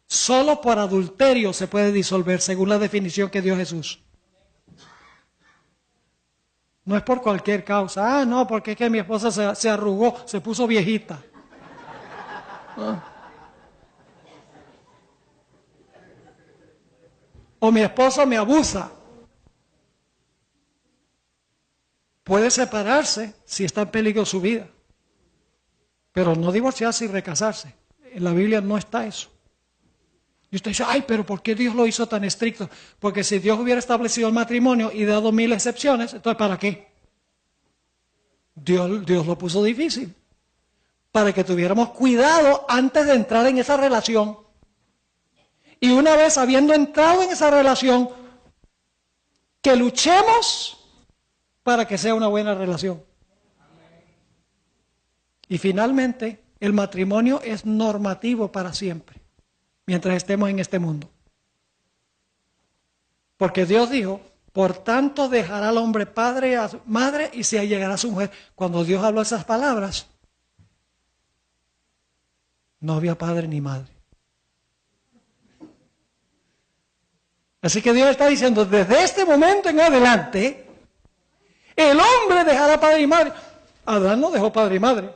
Solo por adulterio se puede disolver, según la definición que dio Jesús. No es por cualquier causa. No, porque es que mi esposa se arrugó, se puso viejita. O mi esposo me abusa. Puede separarse si está en peligro su vida. Pero no divorciarse y recasarse. En la Biblia no está eso. Y usted dice, ay, pero ¿por qué Dios lo hizo tan estricto? Porque si Dios hubiera establecido el matrimonio y dado 1000 excepciones, entonces ¿para qué? Dios lo puso difícil. Para que tuviéramos cuidado antes de entrar en esa relación. Y una vez habiendo entrado en esa relación, que luchemos para que sea una buena relación. Y finalmente, el matrimonio es normativo para siempre, mientras estemos en este mundo. Porque Dios dijo, por tanto dejará al hombre padre a su madre y se allegará a su mujer. Cuando Dios habló esas palabras, no había padre ni madre. Así que Dios está diciendo, desde este momento en adelante, el hombre dejará padre y madre. Adán no dejó padre y madre.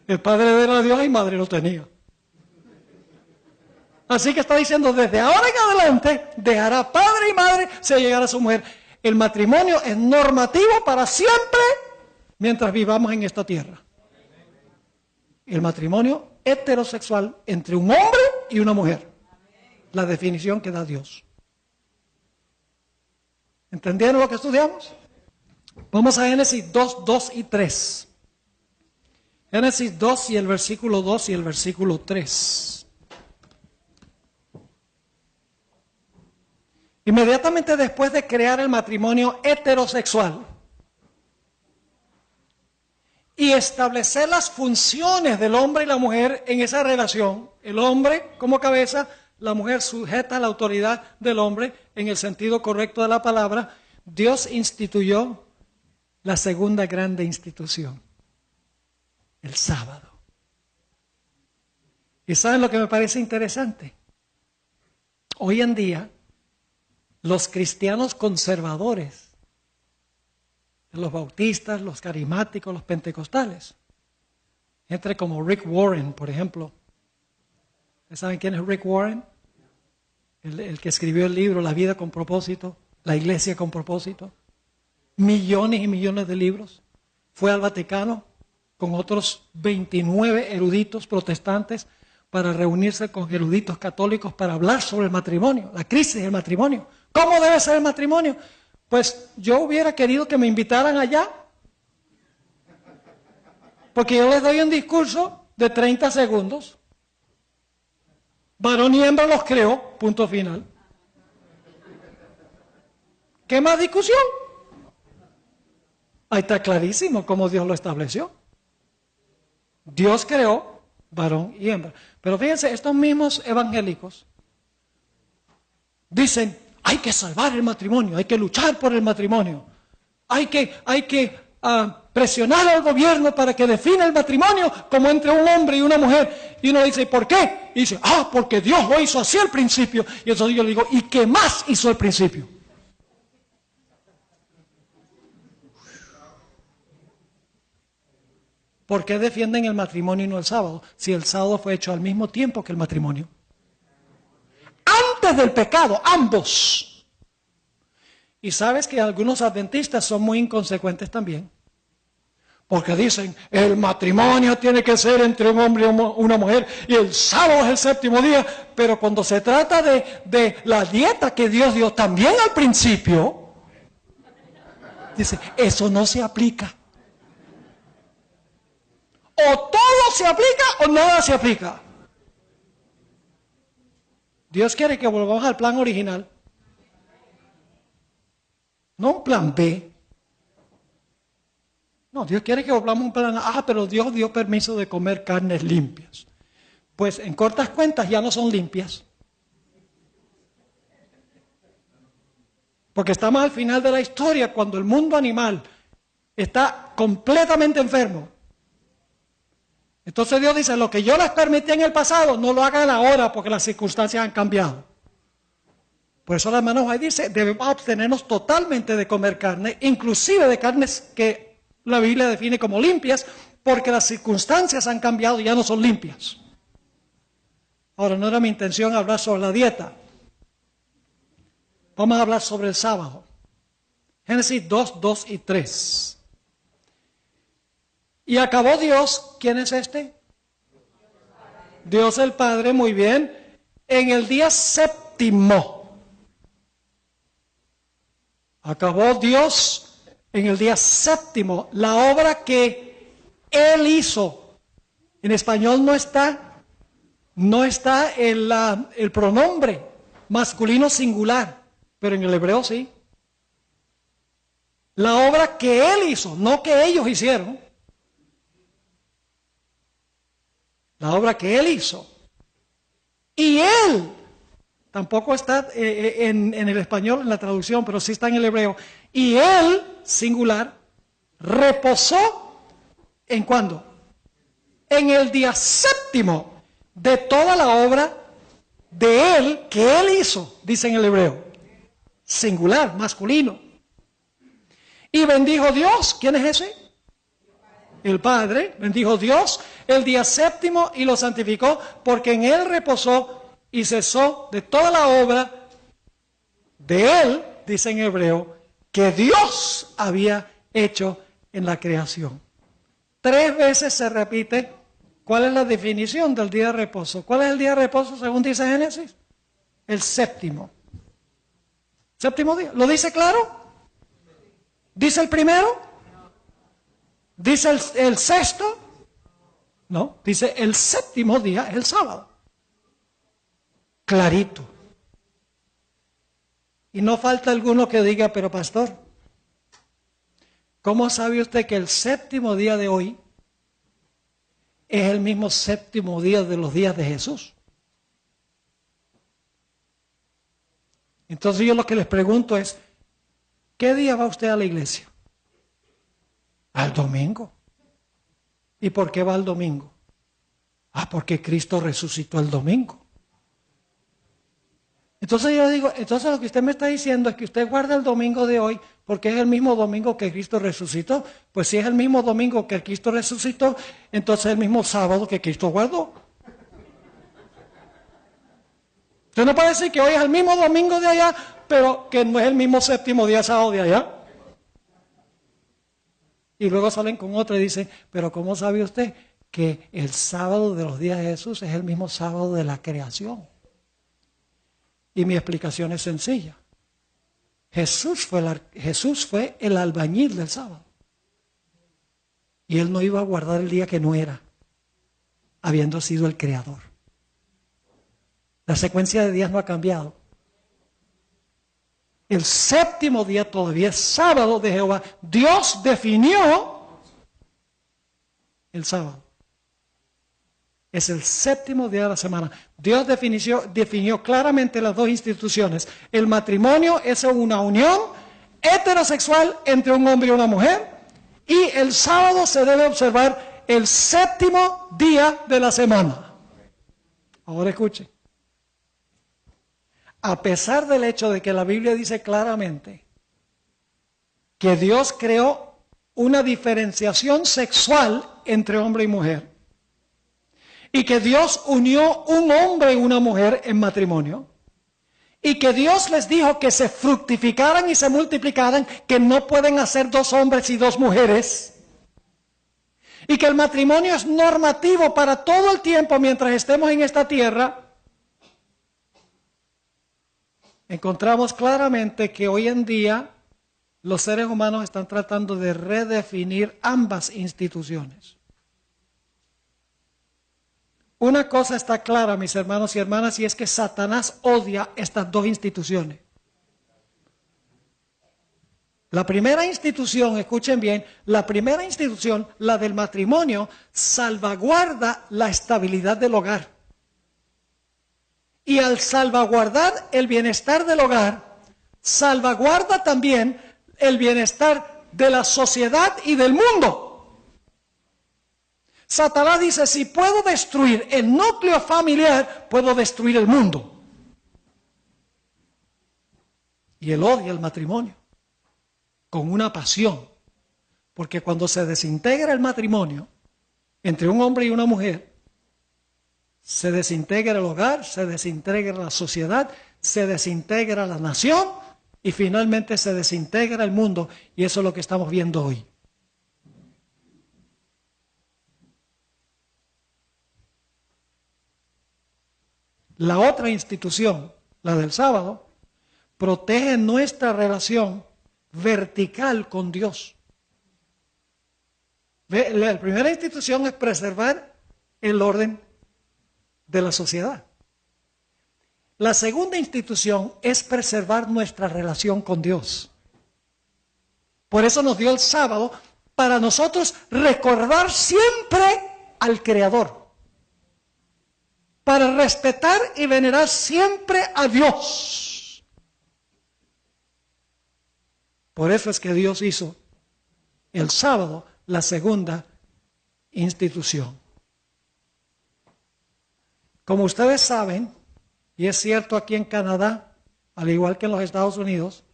El padre era Dios y madre lo tenía. Así que está diciendo, desde ahora en adelante, dejará padre y madre, se llegará a su mujer. El matrimonio es normativo para siempre mientras vivamos en esta tierra. El matrimonio heterosexual entre un hombre y una mujer. La definición que da Dios. ¿Entendieron lo que estudiamos? Vamos a Génesis 2, 2 y 3. Génesis 2 y el versículo 2 y el versículo 3. Inmediatamente después de crear el matrimonio heterosexual y establecer las funciones del hombre y la mujer en esa relación, el hombre como cabeza, la mujer sujeta a la autoridad del hombre en el sentido correcto de la palabra, Dios instituyó la segunda grande institución, el sábado. ¿Y saben lo que me parece interesante? Hoy en día, los cristianos conservadores, los bautistas, los carismáticos, los pentecostales, gente como Rick Warren, por ejemplo. ¿Ustedes saben quién es Rick Warren? El que escribió el libro La vida con propósito, La iglesia con propósito. Millones y millones de libros. Fue al Vaticano con otros 29 eruditos protestantes para reunirse con eruditos católicos para hablar sobre el matrimonio, la crisis del matrimonio. ¿Cómo debe ser el matrimonio? Pues yo hubiera querido que me invitaran allá, porque yo les doy un discurso de 30 segundos. Varón y hembra los creó, punto final. ¿Qué más discusión? Ahí está clarísimo cómo Dios lo estableció. Dios creó varón y hembra. Pero fíjense, estos mismos evangélicos dicen, hay que salvar el matrimonio, hay que luchar por el matrimonio, hay que presionar al gobierno para que defina el matrimonio como entre un hombre y una mujer. Y uno dice, ¿por qué? Y dice, porque Dios lo hizo así al principio. Y entonces yo le digo, ¿y qué más hizo al principio? ¿Por qué defienden el matrimonio y no el sábado? Si el sábado fue hecho al mismo tiempo que el matrimonio. Antes del pecado, ambos. Y sabes que algunos adventistas son muy inconsecuentes también. Porque dicen, el matrimonio tiene que ser entre un hombre y una mujer, y el sábado es el séptimo día. Pero cuando se trata de la dieta que Dios dio también al principio, dice, eso no se aplica. O todo se aplica o nada se aplica. Dios quiere que volvamos al plan original. No un plan B. No, Dios quiere que volvamos a un plan A, pero Dios dio permiso de comer carnes limpias. Pues en cortas cuentas ya no son limpias. Porque estamos al final de la historia cuando el mundo animal está completamente enfermo. Entonces Dios dice, lo que yo les permití en el pasado, no lo hagan ahora porque las circunstancias han cambiado. Por eso la hermana White dice, debemos abstenernos totalmente de comer carne, inclusive de carnes que la Biblia define como limpias, porque las circunstancias han cambiado y ya no son limpias. Ahora, no era mi intención hablar sobre la dieta. Vamos a hablar sobre el sábado. Génesis 2, 2 y 3. Y acabó Dios, ¿quién es este? Dios el Padre, muy bien, en el día séptimo. Acabó Dios en el día séptimo la obra que Él hizo. En español no está el pronombre masculino singular, pero en el hebreo sí. La obra que Él hizo, no que ellos hicieron. La obra que Él hizo. Y Él, tampoco está en el español, en la traducción, pero sí está en el hebreo. Y Él, singular, reposó, ¿en cuándo? En el día séptimo de toda la obra de Él que Él hizo, dice en el hebreo. Singular, masculino. Y bendijo Dios, ¿quién es ese? El Padre, bendijo Dios el día séptimo y lo santificó porque en Él reposó y cesó de toda la obra de Él, dice en hebreo, que Dios había hecho en la creación. 3 veces se repite cuál es la definición del día de reposo. ¿Cuál es el día de reposo según dice Génesis? El séptimo. Séptimo día. ¿Lo dice claro? ¿Dice el primero? ¿Dice el sexto? No, dice el séptimo día, el sábado. Clarito. Y no falta alguno que diga, pero pastor, ¿cómo sabe usted que el séptimo día de hoy es el mismo séptimo día de los días de Jesús? Entonces yo lo que les pregunto es, ¿qué día va usted a la iglesia? Al domingo. ¿Y por qué va al domingo? Porque Cristo resucitó el domingo. Entonces yo digo, entonces lo que usted me está diciendo es que usted guarda el domingo de hoy porque es el mismo domingo que Cristo resucitó. Pues si es el mismo domingo que Cristo resucitó, entonces es el mismo sábado que Cristo guardó. Usted no puede decir que hoy es el mismo domingo de allá, pero que no es el mismo séptimo día sábado de allá. Y luego salen con otra y dicen, pero ¿cómo sabe usted que el sábado de los días de Jesús es el mismo sábado de la creación? Y mi explicación es sencilla. Jesús fue el albañil del sábado. Y Él no iba a guardar el día que no era, habiendo sido el creador. La secuencia de días no ha cambiado. El séptimo día todavía es sábado de Jehová. Dios definió el sábado. Es el séptimo día de la semana. Dios definió claramente las dos instituciones. El matrimonio es una unión heterosexual entre un hombre y una mujer. Y el sábado se debe observar el séptimo día de la semana. Ahora escuchen. A pesar del hecho de que la Biblia dice claramente que Dios creó una diferenciación sexual entre hombre y mujer, y que Dios unió un hombre y una mujer en matrimonio, y que Dios les dijo que se fructificaran y se multiplicaran, que no pueden hacer 2 hombres y 2 mujeres, y que el matrimonio es normativo para todo el tiempo mientras estemos en esta tierra. Encontramos claramente que hoy en día los seres humanos están tratando de redefinir ambas instituciones. Una cosa está clara, mis hermanos y hermanas, y es que Satanás odia estas 2 instituciones. La primera institución, escuchen bien, la primera institución, la del matrimonio, salvaguarda la estabilidad del hogar. Y al salvaguardar el bienestar del hogar, salvaguarda también el bienestar de la sociedad y del mundo. Satanás dice, si puedo destruir el núcleo familiar, puedo destruir el mundo. Y él odia el matrimonio con una pasión, porque cuando se desintegra el matrimonio entre un hombre y una mujer, se desintegra el hogar, se desintegra la sociedad, se desintegra la nación y finalmente se desintegra el mundo, y eso es lo que estamos viendo hoy. La otra institución, la del sábado, protege nuestra relación vertical con Dios. La primera institución es preservar el orden de la sociedad. La segunda institución es preservar nuestra relación con Dios. Por eso nos dio el sábado, para nosotros recordar siempre al Creador, para respetar y venerar siempre a Dios. Por eso es que Dios hizo el sábado la segunda institución. Como ustedes saben, y es cierto aquí en Canadá, al igual que en los Estados Unidos,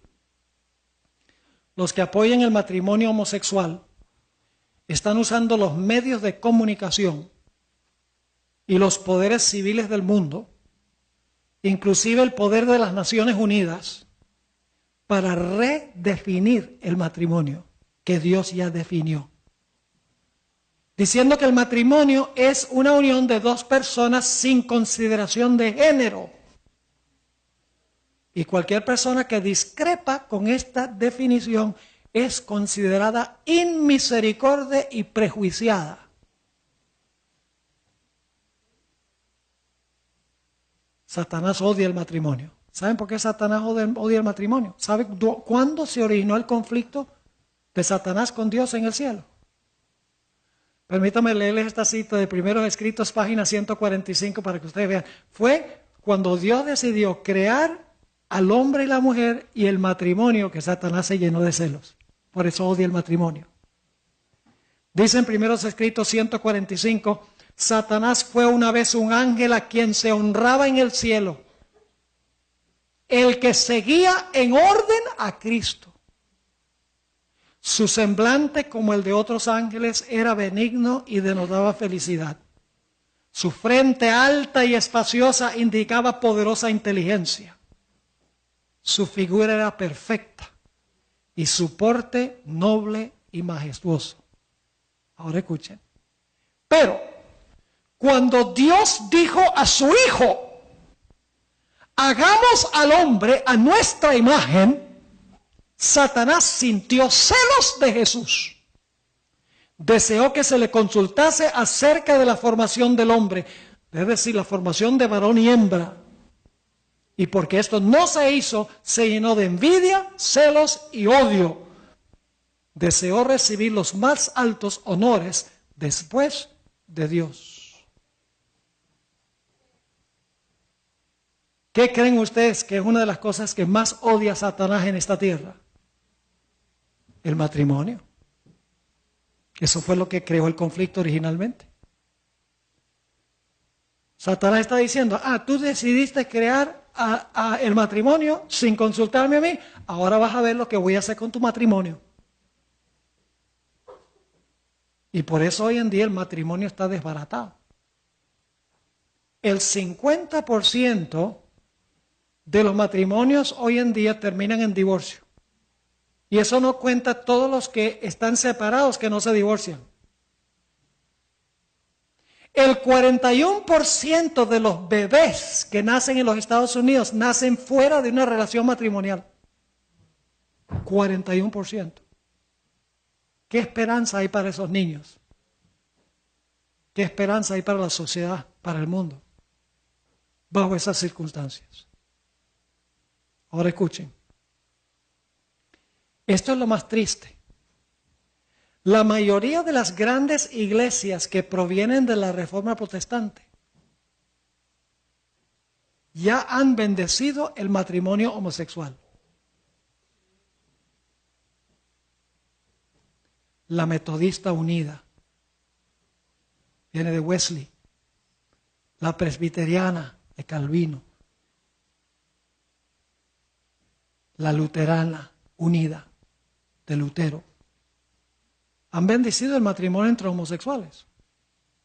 los que apoyan el matrimonio homosexual están usando los medios de comunicación y los poderes civiles del mundo, inclusive el poder de las Naciones Unidas, para redefinir el matrimonio que Dios ya definió. Diciendo que el matrimonio es una unión de dos personas sin consideración de género. Y cualquier persona que discrepa con esta definición es considerada inmisericordia y prejuiciada. Satanás odia el matrimonio. ¿Saben por qué Satanás odia el matrimonio? ¿Saben cuándo se originó el conflicto de Satanás con Dios en el cielo? Permítame leerles esta cita de Primeros Escritos, página 145, para que ustedes vean. Fue cuando Dios decidió crear al hombre y la mujer y el matrimonio que Satanás se llenó de celos. Por eso odia el matrimonio. Dice en Primeros Escritos 145, Satanás fue una vez un ángel a quien se honraba en el cielo, el que seguía en orden a Cristo. Su semblante, como el de otros ángeles, era benigno y denotaba felicidad. Su frente alta y espaciosa indicaba poderosa inteligencia. Su figura era perfecta y su porte noble y majestuoso. Ahora escuchen. Pero cuando Dios dijo a su Hijo, hagamos al hombre a nuestra imagen, Satanás sintió celos de Jesús. Deseó que se le consultase acerca de la formación del hombre, es decir, la formación de varón y hembra. Y porque esto no se hizo, se llenó de envidia, celos y odio. Deseó recibir los más altos honores después de Dios. ¿Qué creen ustedes que es una de las cosas que más odia Satanás en esta tierra? El matrimonio. Eso fue lo que creó el conflicto originalmente. Satanás está diciendo, tú decidiste crear el matrimonio sin consultarme a mí, ahora vas a ver lo que voy a hacer con tu matrimonio. Y por eso hoy en día el matrimonio está desbaratado. El 50% de los matrimonios hoy en día terminan en divorcio. Y eso no cuenta todos los que están separados que no se divorcian. El 41% de los bebés que nacen en los Estados Unidos nacen fuera de una relación matrimonial. 41%. ¿Qué esperanza hay para esos niños? ¿Qué esperanza hay para la sociedad, para el mundo, bajo esas circunstancias? Ahora escuchen. Esto es lo más triste. La mayoría de las grandes iglesias que provienen de la Reforma Protestante ya han bendecido el matrimonio homosexual. la Metodista Unida, viene de Wesley, la Presbiteriana de Calvino, la Luterana Unida de Lutero. Han bendecido el matrimonio entre homosexuales.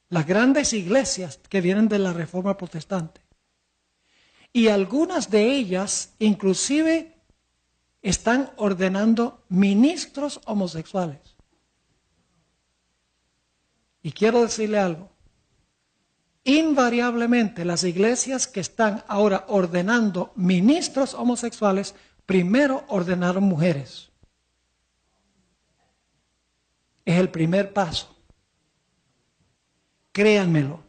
Las grandes iglesias que vienen de la Reforma Protestante. Y algunas de ellas inclusive están ordenando ministros homosexuales. Y quiero decirle algo. Invariablemente las iglesias que están ahora ordenando ministros homosexuales, primero ordenaron mujeres. Es el primer paso. Créanmelo,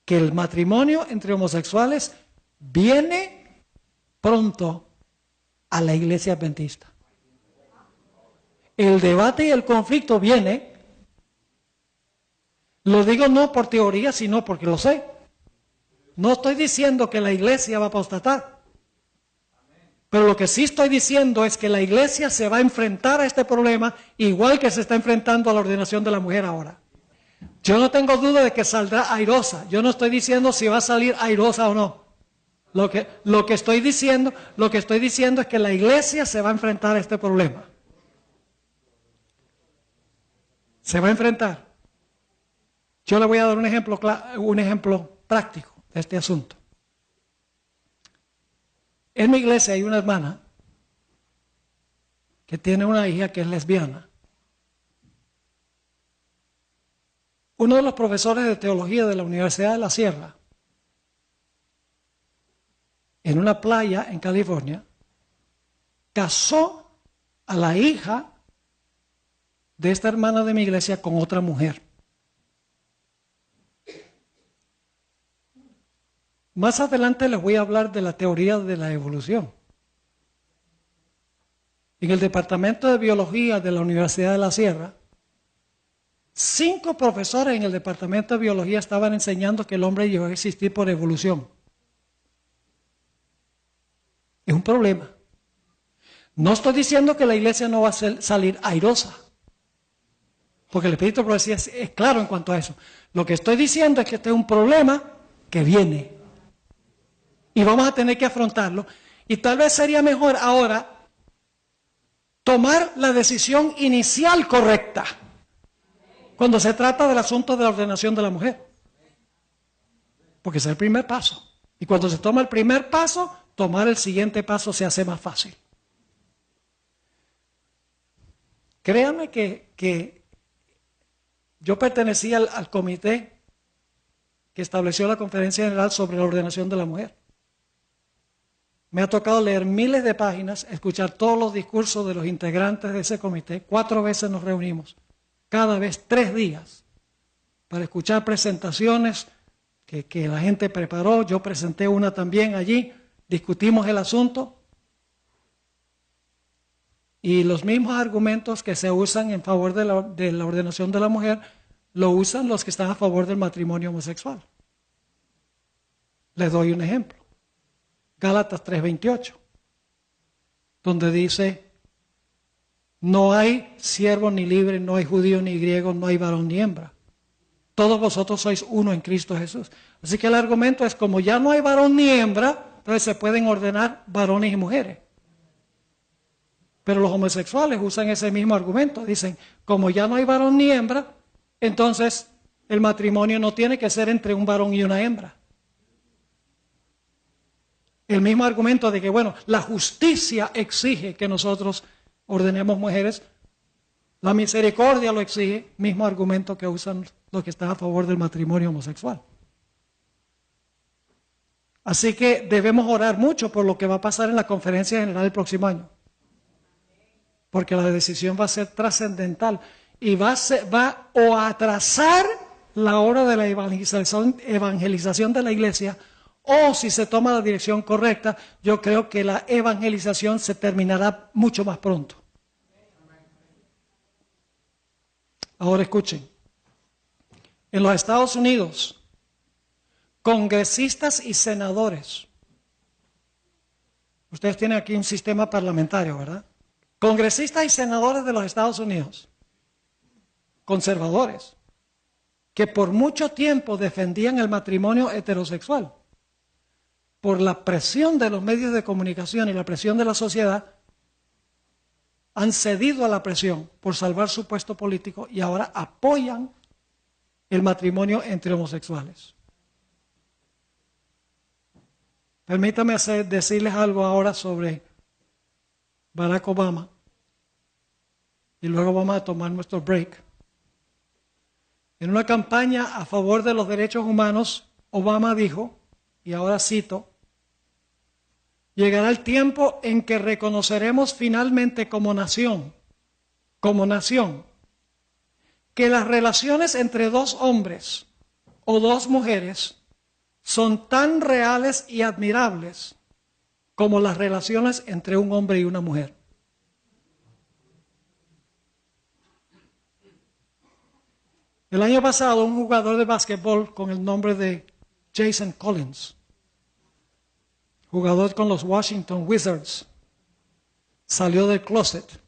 que el matrimonio entre homosexuales viene pronto a la iglesia adventista. El debate y el conflicto viene, lo digo no por teoría, sino porque lo sé. No estoy diciendo que la iglesia va a apostatar. Pero lo que sí estoy diciendo es que la iglesia se va a enfrentar a este problema igual que se está enfrentando a la ordenación de la mujer ahora. Yo no tengo duda de que saldrá airosa. Yo no estoy diciendo si va a salir airosa o no. Lo que estoy diciendo es que la iglesia se va a enfrentar a este problema. Se va a enfrentar. Yo le voy a dar un ejemplo práctico de este asunto. En mi iglesia hay una hermana que tiene una hija que es lesbiana. Uno de los profesores de teología de la Universidad de la Sierra, en una playa en California, casó a la hija de esta hermana de mi iglesia con otra mujer. Más adelante les voy a hablar de la teoría de la evolución. En el departamento de biología de la Universidad de la Sierra, 5 profesores en el departamento de biología estaban enseñando que el hombre llegó a existir por evolución. Es un problema. No estoy diciendo que la iglesia no va a salir airosa, porque el Espíritu de Profecía es claro en cuanto a eso. Lo que estoy diciendo es que este es un problema que viene y vamos a tener que afrontarlo, y tal vez sería mejor ahora tomar la decisión inicial correcta cuando se trata del asunto de la ordenación de la mujer, porque ese es el primer paso, y cuando se toma el primer paso, tomar el siguiente paso se hace más fácil. Créanme que yo pertenecía al comité que estableció la Conferencia General sobre la Ordenación de la Mujer. Me ha tocado leer miles de páginas, escuchar todos los discursos de los integrantes de ese comité. 4 veces nos reunimos, cada vez 3 días, para escuchar presentaciones que la gente preparó. Yo presenté una también allí, discutimos el asunto. Y los mismos argumentos que se usan en favor de la ordenación de la mujer, lo usan los que están a favor del matrimonio homosexual. Les doy un ejemplo. Gálatas 3:28, donde dice, no hay siervo ni libre, no hay judío ni griego, no hay varón ni hembra. Todos vosotros sois uno en Cristo Jesús. Así que el argumento es, como ya no hay varón ni hembra, entonces se pueden ordenar varones y mujeres. Pero los homosexuales usan ese mismo argumento. Dicen, como ya no hay varón ni hembra, entonces el matrimonio no tiene que ser entre un varón y una hembra. El mismo argumento de que, bueno, la justicia exige que nosotros ordenemos mujeres, la misericordia lo exige, mismo argumento que usan los que están a favor del matrimonio homosexual. Así que debemos orar mucho por lo que va a pasar en la Conferencia General el próximo año, porque la decisión va a ser trascendental y va a atrasar la hora de la evangelización de la iglesia, o si se toma la dirección correcta, yo creo que la evangelización se terminará mucho más pronto. Ahora escuchen, en los Estados Unidos, congresistas y senadores, ustedes tienen aquí un sistema parlamentario, ¿verdad? congresistas y senadores de los Estados Unidos, conservadores, que por mucho tiempo defendían el matrimonio heterosexual, por la presión de los medios de comunicación y la presión de la sociedad, han cedido a la presión por salvar su puesto político y ahora apoyan el matrimonio entre homosexuales. Permítame decirles algo ahora sobre Barack Obama y luego vamos a tomar nuestro break. En una campaña a favor de los derechos humanos, Obama dijo, y ahora cito, llegará el tiempo en que reconoceremos finalmente como nación, que las relaciones entre dos hombres o dos mujeres son tan reales y admirables como las relaciones entre un hombre y una mujer. El año pasado, un jugador de básquetbol con el nombre de Jason Collins, jugador con los Washington Wizards, salió del closet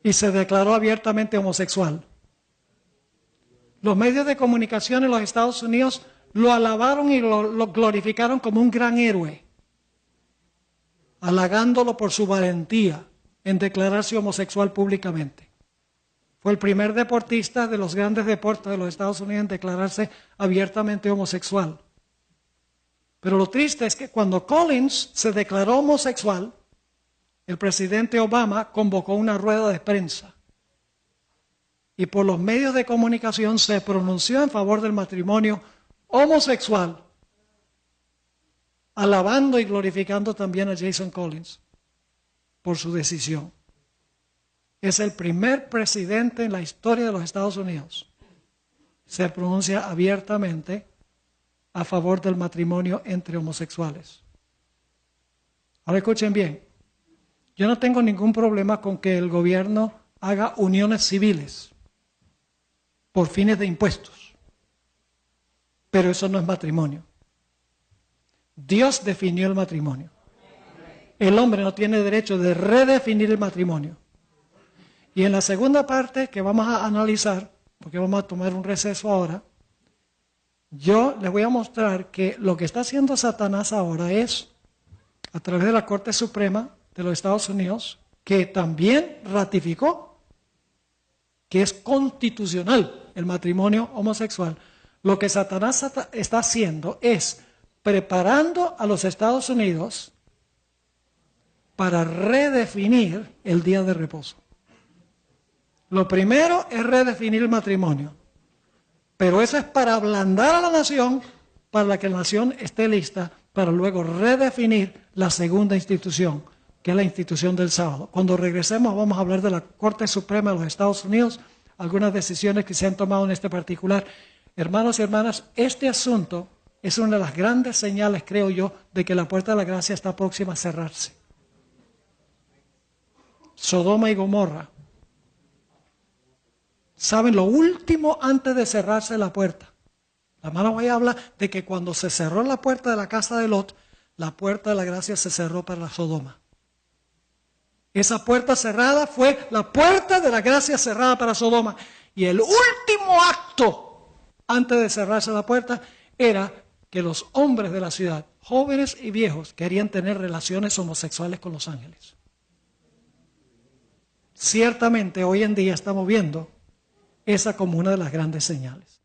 y se declaró abiertamente homosexual. Los medios de comunicación en los Estados Unidos lo alabaron y lo glorificaron como un gran héroe, halagándolo por su valentía en declararse homosexual públicamente. Fue el primer deportista de los grandes deportes de los Estados Unidos en declararse abiertamente homosexual. Pero lo triste es que cuando Collins se declaró homosexual, el presidente Obama convocó una rueda de prensa y por los medios de comunicación se pronunció en favor del matrimonio homosexual, alabando y glorificando también a Jason Collins por su decisión. Es el primer presidente en la historia de los Estados Unidos que se pronuncia abiertamente a favor del matrimonio entre homosexuales. Ahora escuchen bien, yo no tengo ningún problema con que el gobierno haga uniones civiles por fines de impuestos, pero eso no es matrimonio. Dios definió el matrimonio. El hombre no tiene derecho de redefinir el matrimonio. Y en la segunda parte que vamos a analizar, porque vamos a tomar un receso ahora, yo les voy a mostrar que lo que está haciendo Satanás ahora es, a través de la Corte Suprema de los Estados Unidos, que también ratificó que es constitucional el matrimonio homosexual, lo que Satanás está haciendo es preparando a los Estados Unidos para redefinir el día de reposo. Lo primero es redefinir el matrimonio, pero eso es para ablandar a la nación, para que la nación esté lista, para luego redefinir la segunda institución, que es la institución del sábado. Cuando regresemos vamos a hablar de la Corte Suprema de los Estados Unidos, algunas decisiones que se han tomado en este particular. Hermanos y hermanas, este asunto es una de las grandes señales, creo yo, de que la puerta de la gracia está próxima a cerrarse. Sodoma y Gomorra. ¿Saben lo último antes de cerrarse la puerta? La hermana voy a hablar de que cuando se cerró la puerta de la casa de Lot, la puerta de la gracia se cerró para la Sodoma. Esa puerta cerrada fue la puerta de la gracia cerrada para Sodoma. Y el último acto antes de cerrarse la puerta era que los hombres de la ciudad, jóvenes y viejos, querían tener relaciones homosexuales con los ángeles. Ciertamente hoy en día estamos viendo esa como una de las grandes señales.